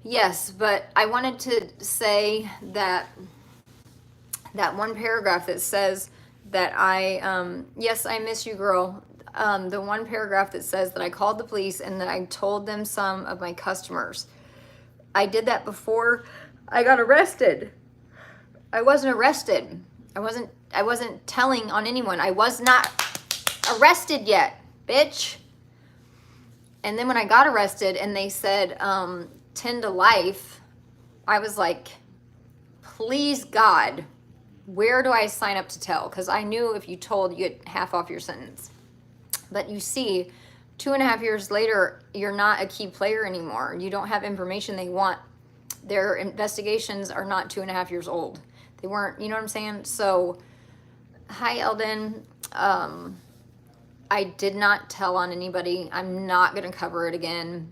Yes, but I wanted to say that that one paragraph that says that yes, I miss you, girl. The one paragraph that says that I called the police and that I told them some of my customers. I did that before I got arrested. I wasn't arrested. I wasn't telling on anyone. I was not arrested yet, bitch. And then when I got arrested and they said 10 to life, I was like, please God, where do I sign up to tell? Because I knew if you told, you get half off your sentence. But you see, 2.5 years later, you're not a key player anymore. You don't have information they want. Their investigations are not 2.5 years old. They weren't, you know what I'm saying? So, hi, Eldon. I did not tell on anybody. I'm not going to cover it again.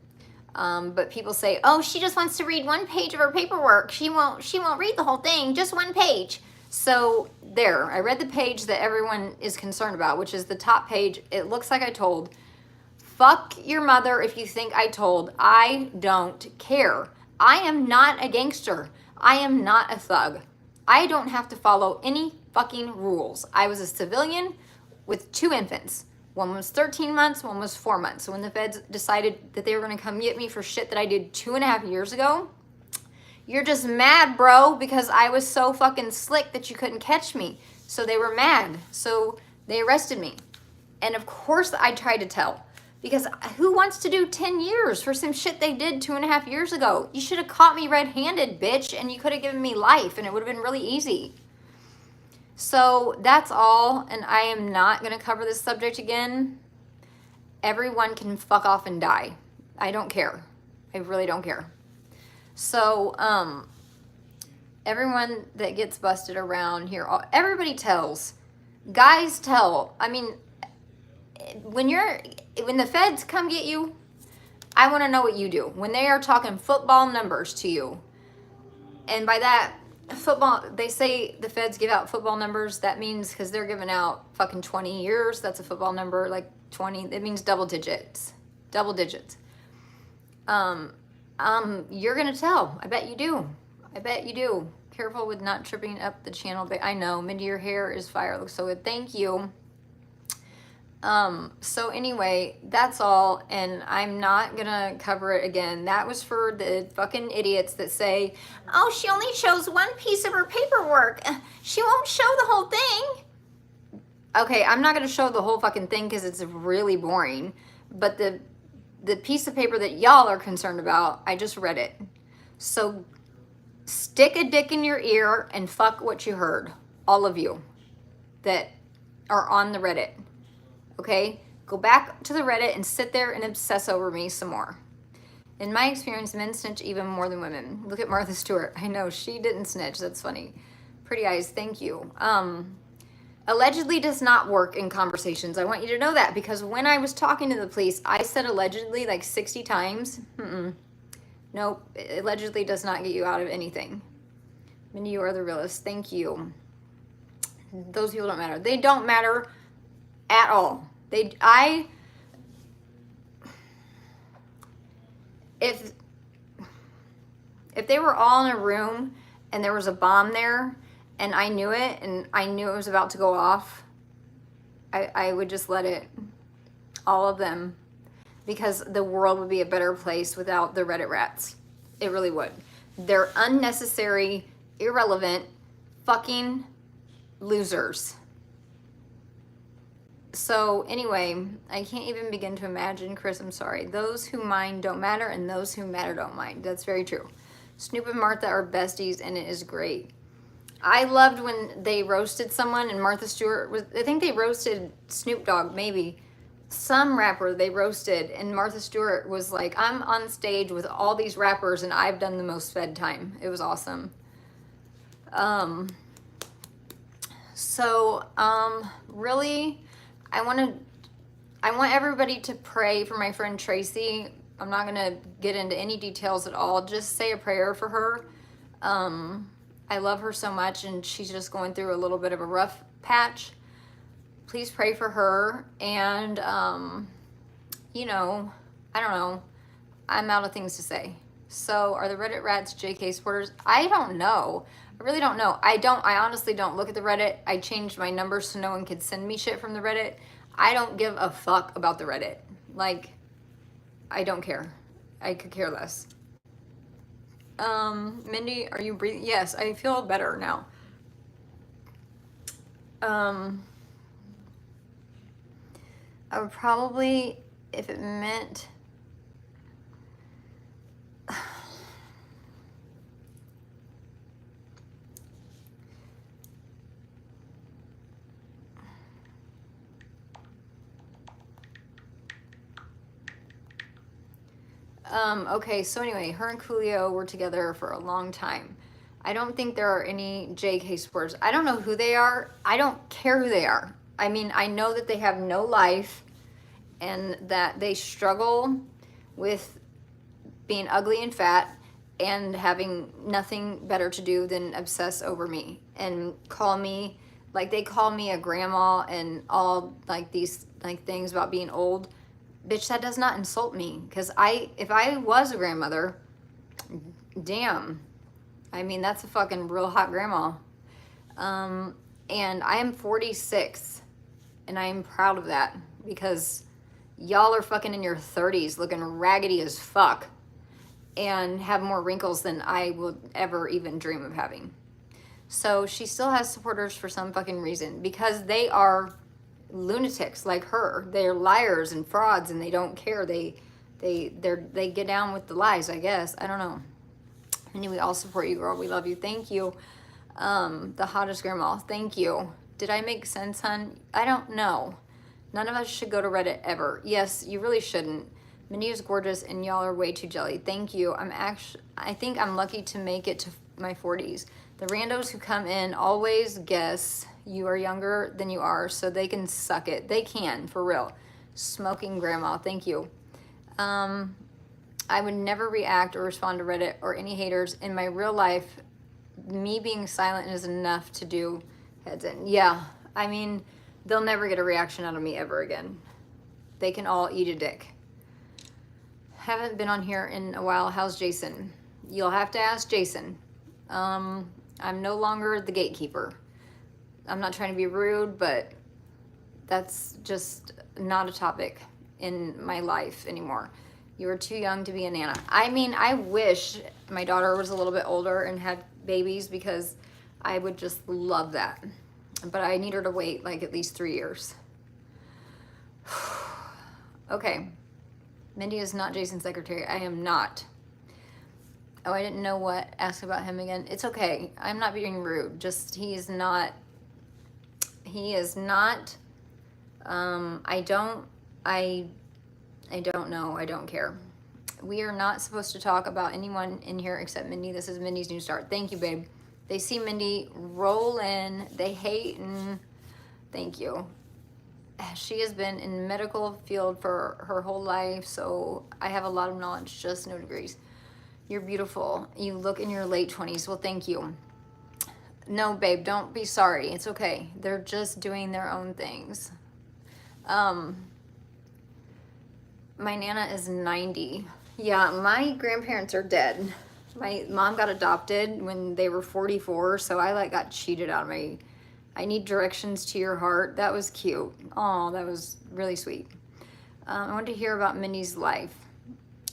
But people say, oh, she just wants to read one page of her paperwork. She won't read the whole thing, just one page. So there, I read the page that everyone is concerned about, which is the top page. It looks like I told. Fuck your mother if you think I told. I don't care. I am not a gangster. I am not a thug. I don't have to follow any fucking rules. I was a civilian with 2 infants. One was 13 months, one was 4 months. So when the feds decided that they were going to come get me for shit that I did 2.5 years ago, you're just mad, bro, because I was so fucking slick that you couldn't catch me. So they were mad. So they arrested me. And of course I tried to tell. Because who wants to do 10 years for some shit they did 2.5 years ago? You should have caught me red-handed, bitch, and you could have given me life, and it would have been really easy. So that's all, and I am not going to cover this subject again. Everyone can fuck off and die. I don't care. I really don't care. So, everyone that gets busted around here, everybody tells. Guys tell. I mean, when the feds come get you, I want to know what you do. When they are talking football numbers to you, and by that, football, they say the feds give out football numbers. That means because they're giving out fucking 20 years. That's a football number, like 20. It means double digits. Double digits. You're gonna tell. I bet you do. I bet you do. Careful with not tripping up the channel. But I know, Mindy, your hair is fire. It looks so good. Thank you. So anyway, that's all, and I'm not gonna cover it again. That was for the fucking idiots that say, oh, she only shows one piece of her paperwork. She won't show the whole thing. Okay, I'm not gonna show the whole fucking thing because it's really boring, but the piece of paper that y'all are concerned about, I just read it. So Stick a dick in your ear and fuck what you heard. All of you that are on the Reddit. Okay? Go back to the Reddit and sit there and obsess over me some more. In my experience, men snitch even more than women. Look at Martha Stewart. I know, she didn't snitch. That's funny. Pretty eyes, thank you. Allegedly does not work in conversations. I want you to know that, because when I was talking to the police, I said allegedly like 60 times. Nope, it allegedly does not get you out of anything. Mindy, you are the realest. Thank you. Those people don't matter. They don't matter at all. If they were all in a room and there was a bomb there and I knew it and I knew it was about to go off, I would just let it, all of them, because the world would be a better place without the Reddit rats. It really would. They're unnecessary, irrelevant, fucking losers. So anyway, I can't even begin to imagine, Chris, I'm sorry. Those who mind don't matter, and those who matter don't mind. That's very true. Snoop and Martha are besties, and it is great. I loved when they roasted someone, and Martha Stewart was, I think they roasted Snoop Dogg, maybe. Some rapper they roasted, and Martha Stewart was like, I'm on stage with all these rappers, and I've done the most fed time. It was awesome. Really, I want everybody to pray for my friend Tracy. I'm not gonna get into any details at all. Just say a prayer for her. I love her so much, and she's just going through a little bit of a rough patch. Please pray for her. And, you know, I don't know. I'm out of things to say. So are the Reddit rats JK supporters? I don't know. I really don't know. I honestly don't look at the Reddit. I changed my numbers so no one could send me shit from the Reddit. I don't give a fuck about the Reddit. Like, I don't care. I could care less. Mindy, are you breathing? Yes, I feel better now. I would probably, if it meant, okay, so anyway, her and Coolio were together for a long time. I don't think there are any JK supporters. I don't know who they are. I don't care who they are. I mean, I know that they have no life and that they struggle with being ugly and fat and having nothing better to do than obsess over me and call me, like they call me a grandma and all like these like things about being old. Bitch, that does not insult me, because if I was a grandmother, damn, I mean, that's a fucking real hot grandma. And I am 46, and I am proud of that, because y'all are fucking in your 30s looking raggedy as fuck and have more wrinkles than I will ever even dream of having. So she still has supporters for some fucking reason, because they are lunatics like her. They're liars and frauds, and they don't care. They get down with the lies, I guess. I don't know. And we all support you, girl. We love you. Thank you. The hottest grandma. Thank you. Did I make sense, hun? I don't know. None of us should go to Reddit ever. Yes, you really shouldn't. Minnie is gorgeous, and y'all are way too jelly. Thank you. I think I'm lucky to make it to my 40s. The randos who come in always guess you are younger than you are, so they can suck it. They can, for real. Smoking grandma, thank you. I would never react or respond to Reddit or any haters. In my real life, me being silent is enough to do heads in. Yeah, I mean, they'll never get a reaction out of me ever again. They can all eat a dick. Haven't been on here in a while. How's Jason? You'll have to ask Jason. I'm no longer the gatekeeper. I'm not trying to be rude, but that's just not a topic in my life anymore. You are too young to be a nana. I mean, I wish my daughter was a little bit older and had babies, because I would just love that. But I need her to wait like at least 3 years. Okay. Mindy is not Jason's secretary. I am not. Oh, I didn't know what. Ask about him again. It's okay. I'm not being rude. Just he is not. I don't. I don't know. I don't care. We are not supposed to talk about anyone in here except Mindy. This is Mindy's new start. Thank you, babe. They see Mindy roll in. They hate and thank you. She has been in medical field for her whole life, so I have a lot of knowledge, just no degrees. You're beautiful. You look in your late 20s. Well, thank you. No, babe, don't be sorry. It's okay. They're just doing their own things. My Nana is 90. Yeah, my grandparents are dead. My mom got adopted when they were 44, so I like got cheated out of my... I need directions to your heart. That was cute. Oh, that was really sweet. I wanted to hear about Mindy's life.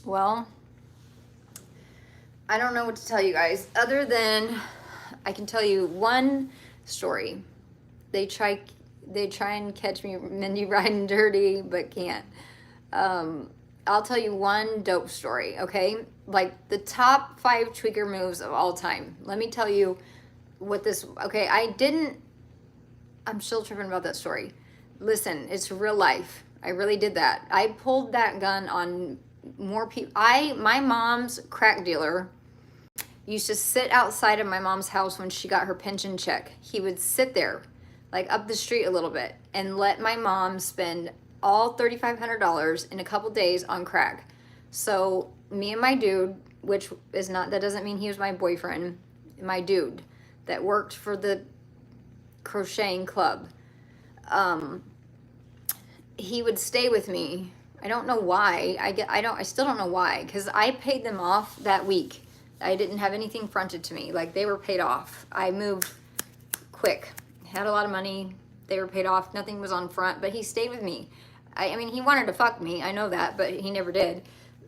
Well, I don't know what to tell you guys, other than I can tell you one story. They try and catch me, Mindy, riding dirty, but can't. I'll tell you one dope story, okay? Like the top 5 tweaker moves of all time. Let me tell you what this, okay, I'm still tripping about that story. Listen, it's real life. I really did that. I pulled that gun on more people. My mom's crack dealer used to sit outside of my mom's house when she got her pension check. He would sit there, like up the street a little bit, and let my mom spend all $3,500 in a couple days on crack. So me and my dude, which is not, that doesn't mean he was my boyfriend, my dude that worked for the crocheting club, he would stay with me. I don't know why. I still don't know why, because I paid them off that week. I didn't have anything fronted to me. Like, they were paid off. I moved quick, had a lot of money. They were paid off. Nothing was on front, but he stayed with me. I mean, he wanted to fuck me. I know that, but he never did.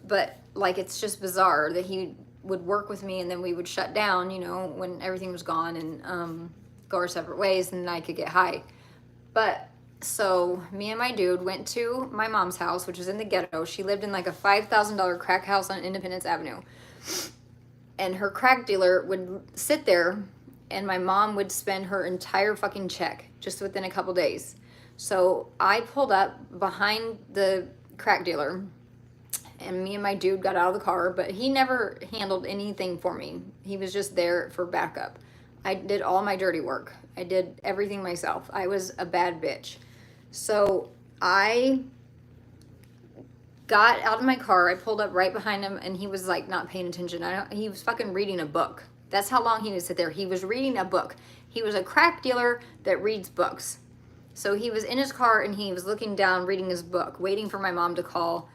But like, it's just bizarre that he would work with me and then we would shut down, you know, when everything was gone, and go our separate ways, and then I could get high. But so me and my dude went to my mom's house, which was in the ghetto. She lived in like a $5,000 crack house on Independence Avenue. And her crack dealer would sit there, and my mom would spend her entire fucking check just within a couple days. So I pulled up behind the crack dealer, and me and my dude got out of the car, but he never handled anything for me. He was just there for backup. I did all my dirty work. I did everything myself. I was a bad bitch. So I got out of my car. I pulled up right behind him, and he was like not paying attention. He was fucking reading a book. That's how long he would sit there. He was reading a book. He was a crack dealer that reads books. So he was in his car, and he was looking down, reading his book, waiting for my mom to call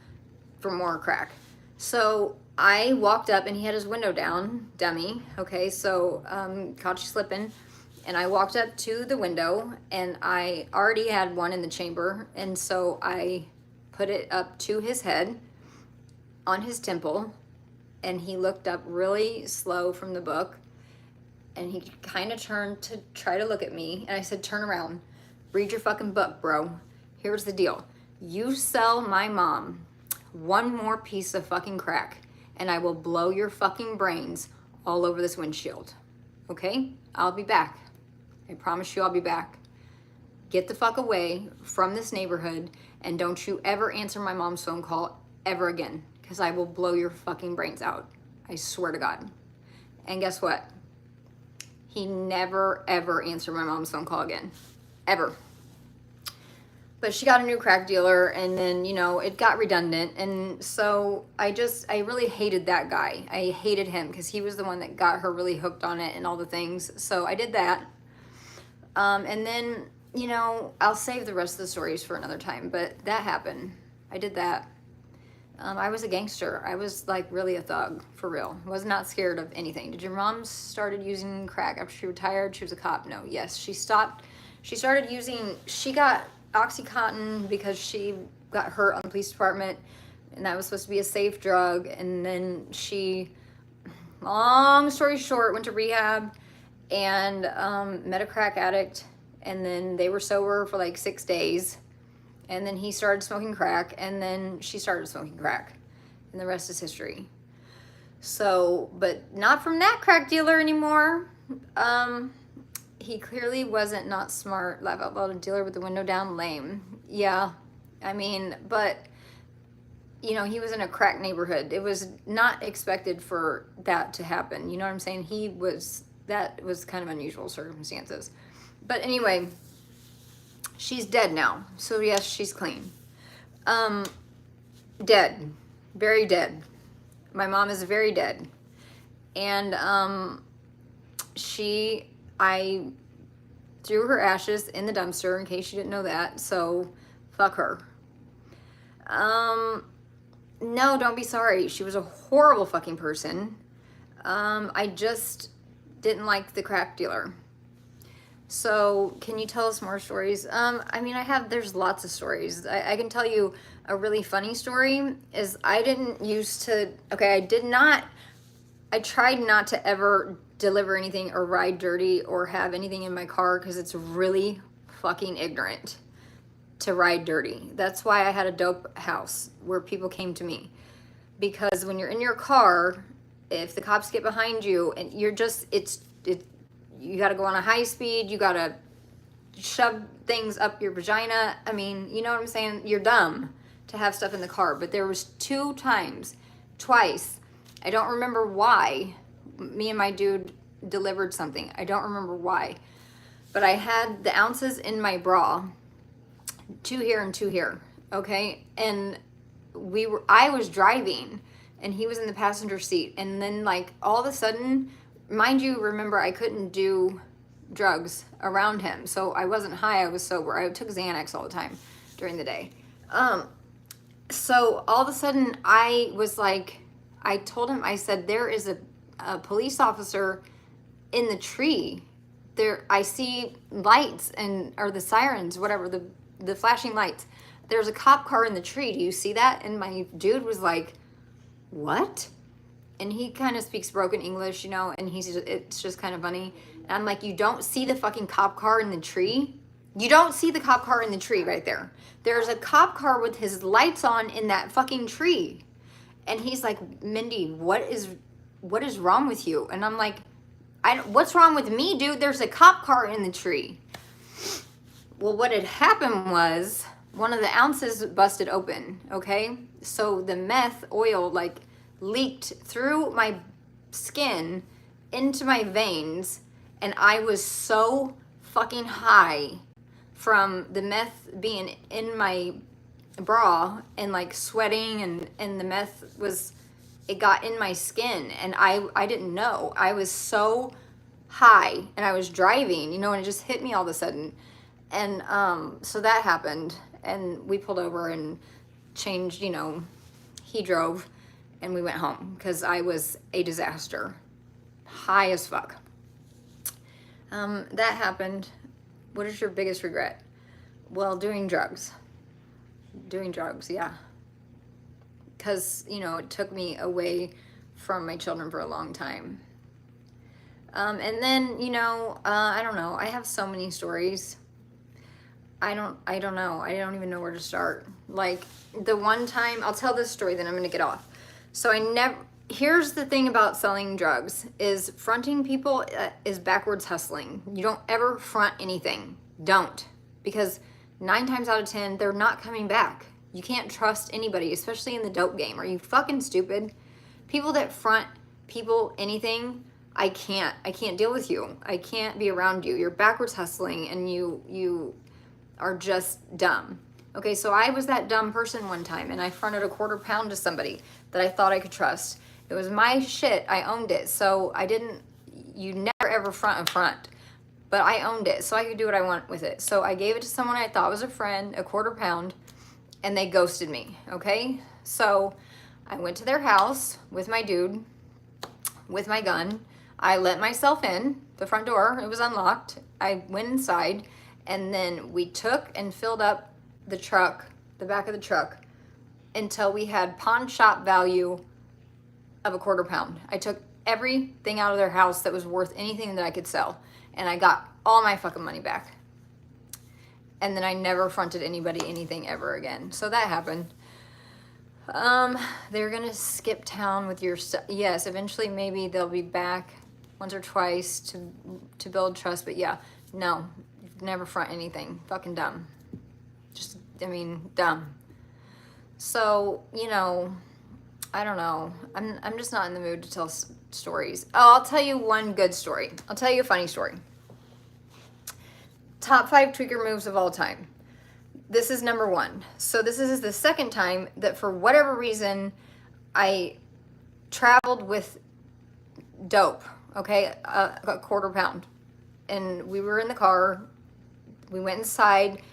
for more crack. So I walked up, and he had his window down, dummy. Okay, so caught you slipping. And I walked up to the window, and I already had one in the chamber, and so I put it up to his head on his temple, and he looked up really slow from the book, and he kind of turned to try to look at me, and I said, turn around, read your fucking book, bro. Here's the deal. You sell my mom one more piece of fucking crack, and I will blow your fucking brains all over this windshield. Okay? I'll be back. I promise you I'll be back. Get the fuck away from this neighborhood, and don't you ever answer my mom's phone call ever again, because I will blow your fucking brains out. I swear to God. And guess what? He never, ever answered my mom's phone call again. Ever. But she got a new crack dealer, and then, you know, it got redundant. And so I really hated that guy. I hated him because he was the one that got her really hooked on it and all the things. So I did that. And then, you know, I'll save the rest of the stories for another time, but that happened. I did that. I was a gangster. I was like really a thug, for real. Was not scared of anything. Did your mom started using crack after she retired? She was a cop. No, yes, she stopped. She started using, she got Oxycontin because she got hurt on the police department, and that was supposed to be a safe drug. And then she, long story short, went to rehab and met a crack addict, and then they were sober for like 6 days, and then he started smoking crack, and then she started smoking crack, and the rest is history. So, but not from that crack dealer anymore. He clearly wasn't not smart. Laugh out loud, a dealer with the window down, lame. Yeah, I mean, but you know, he was in a crack neighborhood. It was not expected for that to happen. You know what I'm saying? That was kind of unusual circumstances. But anyway, she's dead now. So yes, she's clean. Dead. Very dead. My mom is very dead. And I threw her ashes in the dumpster in case you didn't know that. So fuck her. No, don't be sorry. She was a horrible fucking person. I just didn't like the crack dealer. So, can you tell us more stories? I mean, there's lots of stories. I can tell you a really funny story is I tried not to ever deliver anything or ride dirty or have anything in my car because it's really fucking ignorant to ride dirty. That's why I had a dope house where people came to me. Because when you're in your car, if the cops get behind you and you're just, you got to go on a high speed, you got to shove things up your vagina. I mean, you know what I'm saying? You're dumb to have stuff in the car. But there was twice, I don't remember why, me and my dude delivered something. I don't remember why. But I had the ounces in my bra, 2 here and 2 here, okay? And I was driving and he was in the passenger seat. And then like all of a sudden, mind you, remember I couldn't do drugs around him. So I wasn't high, I was sober. I took Xanax all the time during the day. So all of a sudden I was like, I told him, I said, there is a police officer in the tree. There, I see lights or the sirens, whatever, the flashing lights. There's a cop car in the tree. Do you see that? And my dude was like, what? And he kind of speaks broken English, you know, and it's just kind of funny. And I'm like, you don't see the fucking cop car in the tree? You don't see the cop car in the tree right there. There's a cop car with his lights on in that fucking tree. And he's like, Mindy, what is wrong with you? And I'm like, what's wrong with me, dude? There's a cop car in the tree. Well, what had happened was one of the ounces busted open, okay? So the meth oil like leaked through my skin into my veins, and I was so fucking high from the meth being in my bra and like sweating, and the meth it got in my skin, and I didn't know. I was so high and I was driving, you know, and it just hit me all of a sudden. And so that happened, and we pulled over and changed, you know, he drove and we went home because I was a disaster, high as fuck. That happened. What is your biggest regret? Well, doing drugs, yeah. Because, you know, it took me away from my children for a long time. And then, you know, I don't know. I have so many stories. I don't know. I don't even know where to start. Like the one time, I'll tell this story, then I'm going to get off. So here's the thing about selling drugs is fronting people is backwards hustling. You don't ever front anything. Don't. Because 9 times out of 10, they're not coming back. You can't trust anybody, especially in the dope game. Are you fucking stupid? People that front people anything, I can't deal with you. I can't be around you. You're backwards hustling and you are just dumb. Okay, so I was that dumb person one time and I fronted a quarter pound to somebody that I thought I could trust. It was my shit. I owned it. So you never ever front a front. But I owned it, so I could do what I want with it. So I gave it to someone I thought was a friend, a quarter pound, and they ghosted me, okay? So I went to their house with my dude, with my gun. I let myself in the front door. It was unlocked. I went inside, and then we took and filled up the truck, the back of the truck, until we had pawn shop value of a quarter pound. I took everything out of their house that was worth anything that I could sell, and I got all my fucking money back. And then I never fronted anybody anything ever again. So that happened. They're gonna skip town with your stuff. Yes, eventually maybe they'll be back once or twice to build trust. But yeah, no, never front anything. Fucking dumb. Just, I mean, dumb. So, you know, I don't know. I'm just not in the mood to tell stories. Oh, I'll tell you one good story. I'll tell you a funny story. Top 5 tweaker moves of all time. This is number 1. So this is the second time that for whatever reason I traveled with dope, okay, a quarter pound. And we were in the car. We went inside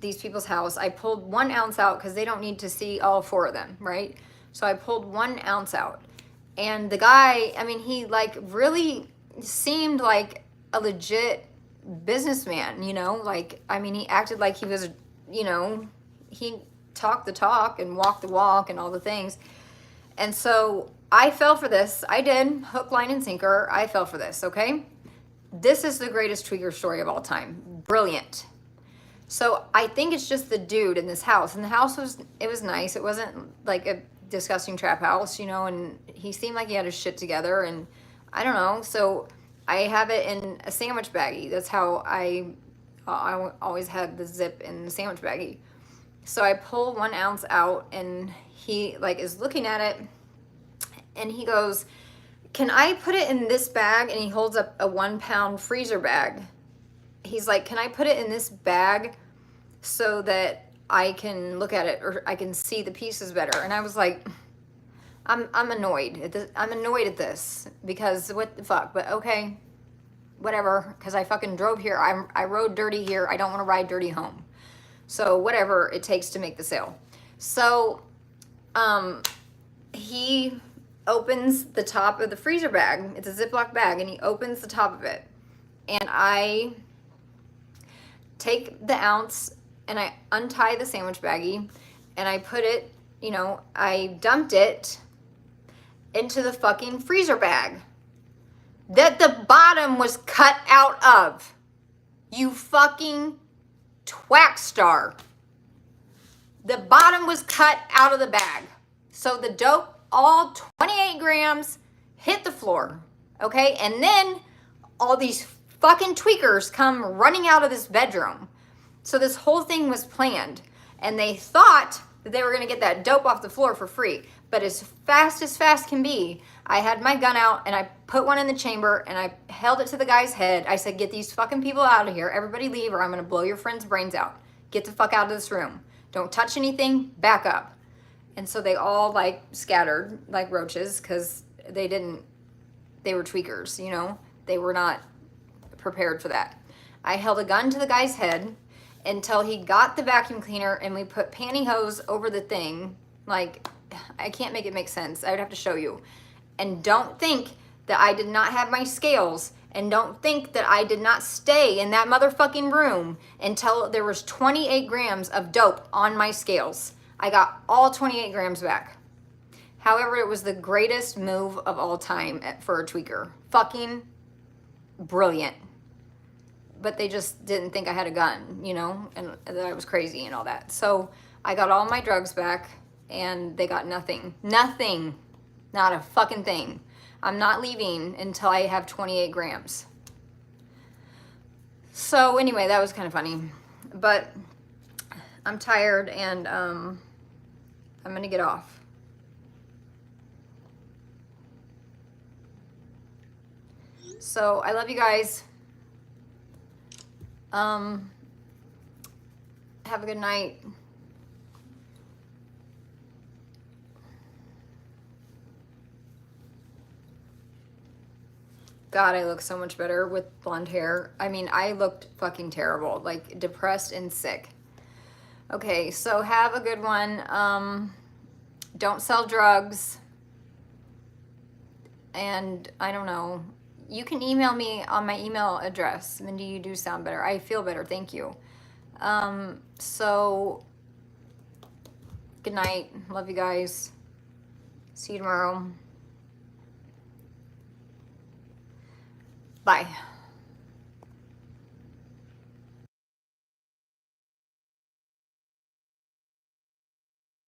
these people's house. I pulled 1 ounce out because they don't need to see all 4 of them, right? So I pulled 1 ounce out. And the guy, I mean, he like really seemed like a legit businessman, you know? Like, I mean, he acted like he was, you know, he talked the talk and walked the walk and all the things. And so I fell for this. I did. Hook, line, and sinker. I fell for this, okay? This is the greatest tweaker story of all time. Brilliant. So I think it's just the dude in this house. And the house was nice. It wasn't like a disgusting trap house, you know, and he seemed like he had his shit together. And I don't know. So I have it in a sandwich baggie. That's how I always had the zip in the sandwich baggie. So I pull 1 ounce out and he like is looking at it and he goes, "Can I put it in this bag?" And he holds up a 1 pound freezer bag. He's like, "Can I put it in this bag so that I can look at it or I can see the pieces better?" And I was like, I'm annoyed at this. I'm annoyed at this because what the fuck, but okay. Whatever, because I fucking drove here. I rode dirty here. I don't want to ride dirty home. So whatever it takes to make the sale. So he opens the top of the freezer bag. It's a Ziploc bag, and he opens the top of it. And I take the ounce, and I untie the sandwich baggie, and I put it, you know, I dumped it into the fucking freezer bag that the bottom was cut out of. You fucking twack star. The bottom was cut out of the bag. So the dope, all 28 grams, hit the floor. Okay? And then all these fucking tweakers come running out of this bedroom. So this whole thing was planned. And they thought that they were going to get that dope off the floor for free. But as fast can be, I had my gun out and I put one in the chamber and I held it to the guy's head. I said, "Get these fucking people out of here. Everybody leave or I'm going to blow your friend's brains out. Get the fuck out of this room. Don't touch anything. Back up." And so they all like scattered like roaches because they were tweakers, you know? They were not prepared for that. I held a gun to the guy's head until he got the vacuum cleaner and we put pantyhose over the thing. Like, I can't make it make sense. I would have to show you. And don't think that I did not have my scales, and don't think that I did not stay in that motherfucking room until there was 28 grams of dope on my scales. I got all 28 grams back. However, it was the greatest move of all time for a tweaker. Fucking brilliant. But they just didn't think I had a gun, you know, and that I was crazy and all that. So I got all my drugs back. And they got nothing. Nothing. Not a fucking thing. I'm not leaving until I have 28 grams. So anyway, that was kind of funny. But I'm tired and I'm going to get off. So I love you guys. Have a good night. God, I look so much better with blonde hair. I mean, I looked fucking terrible, like depressed and sick. Okay, so have a good one. Don't sell drugs. And I don't know. You can email me on my email address. Mindy, you do sound better. I feel better. Thank you. So good night. Love you guys. See you tomorrow. Bye.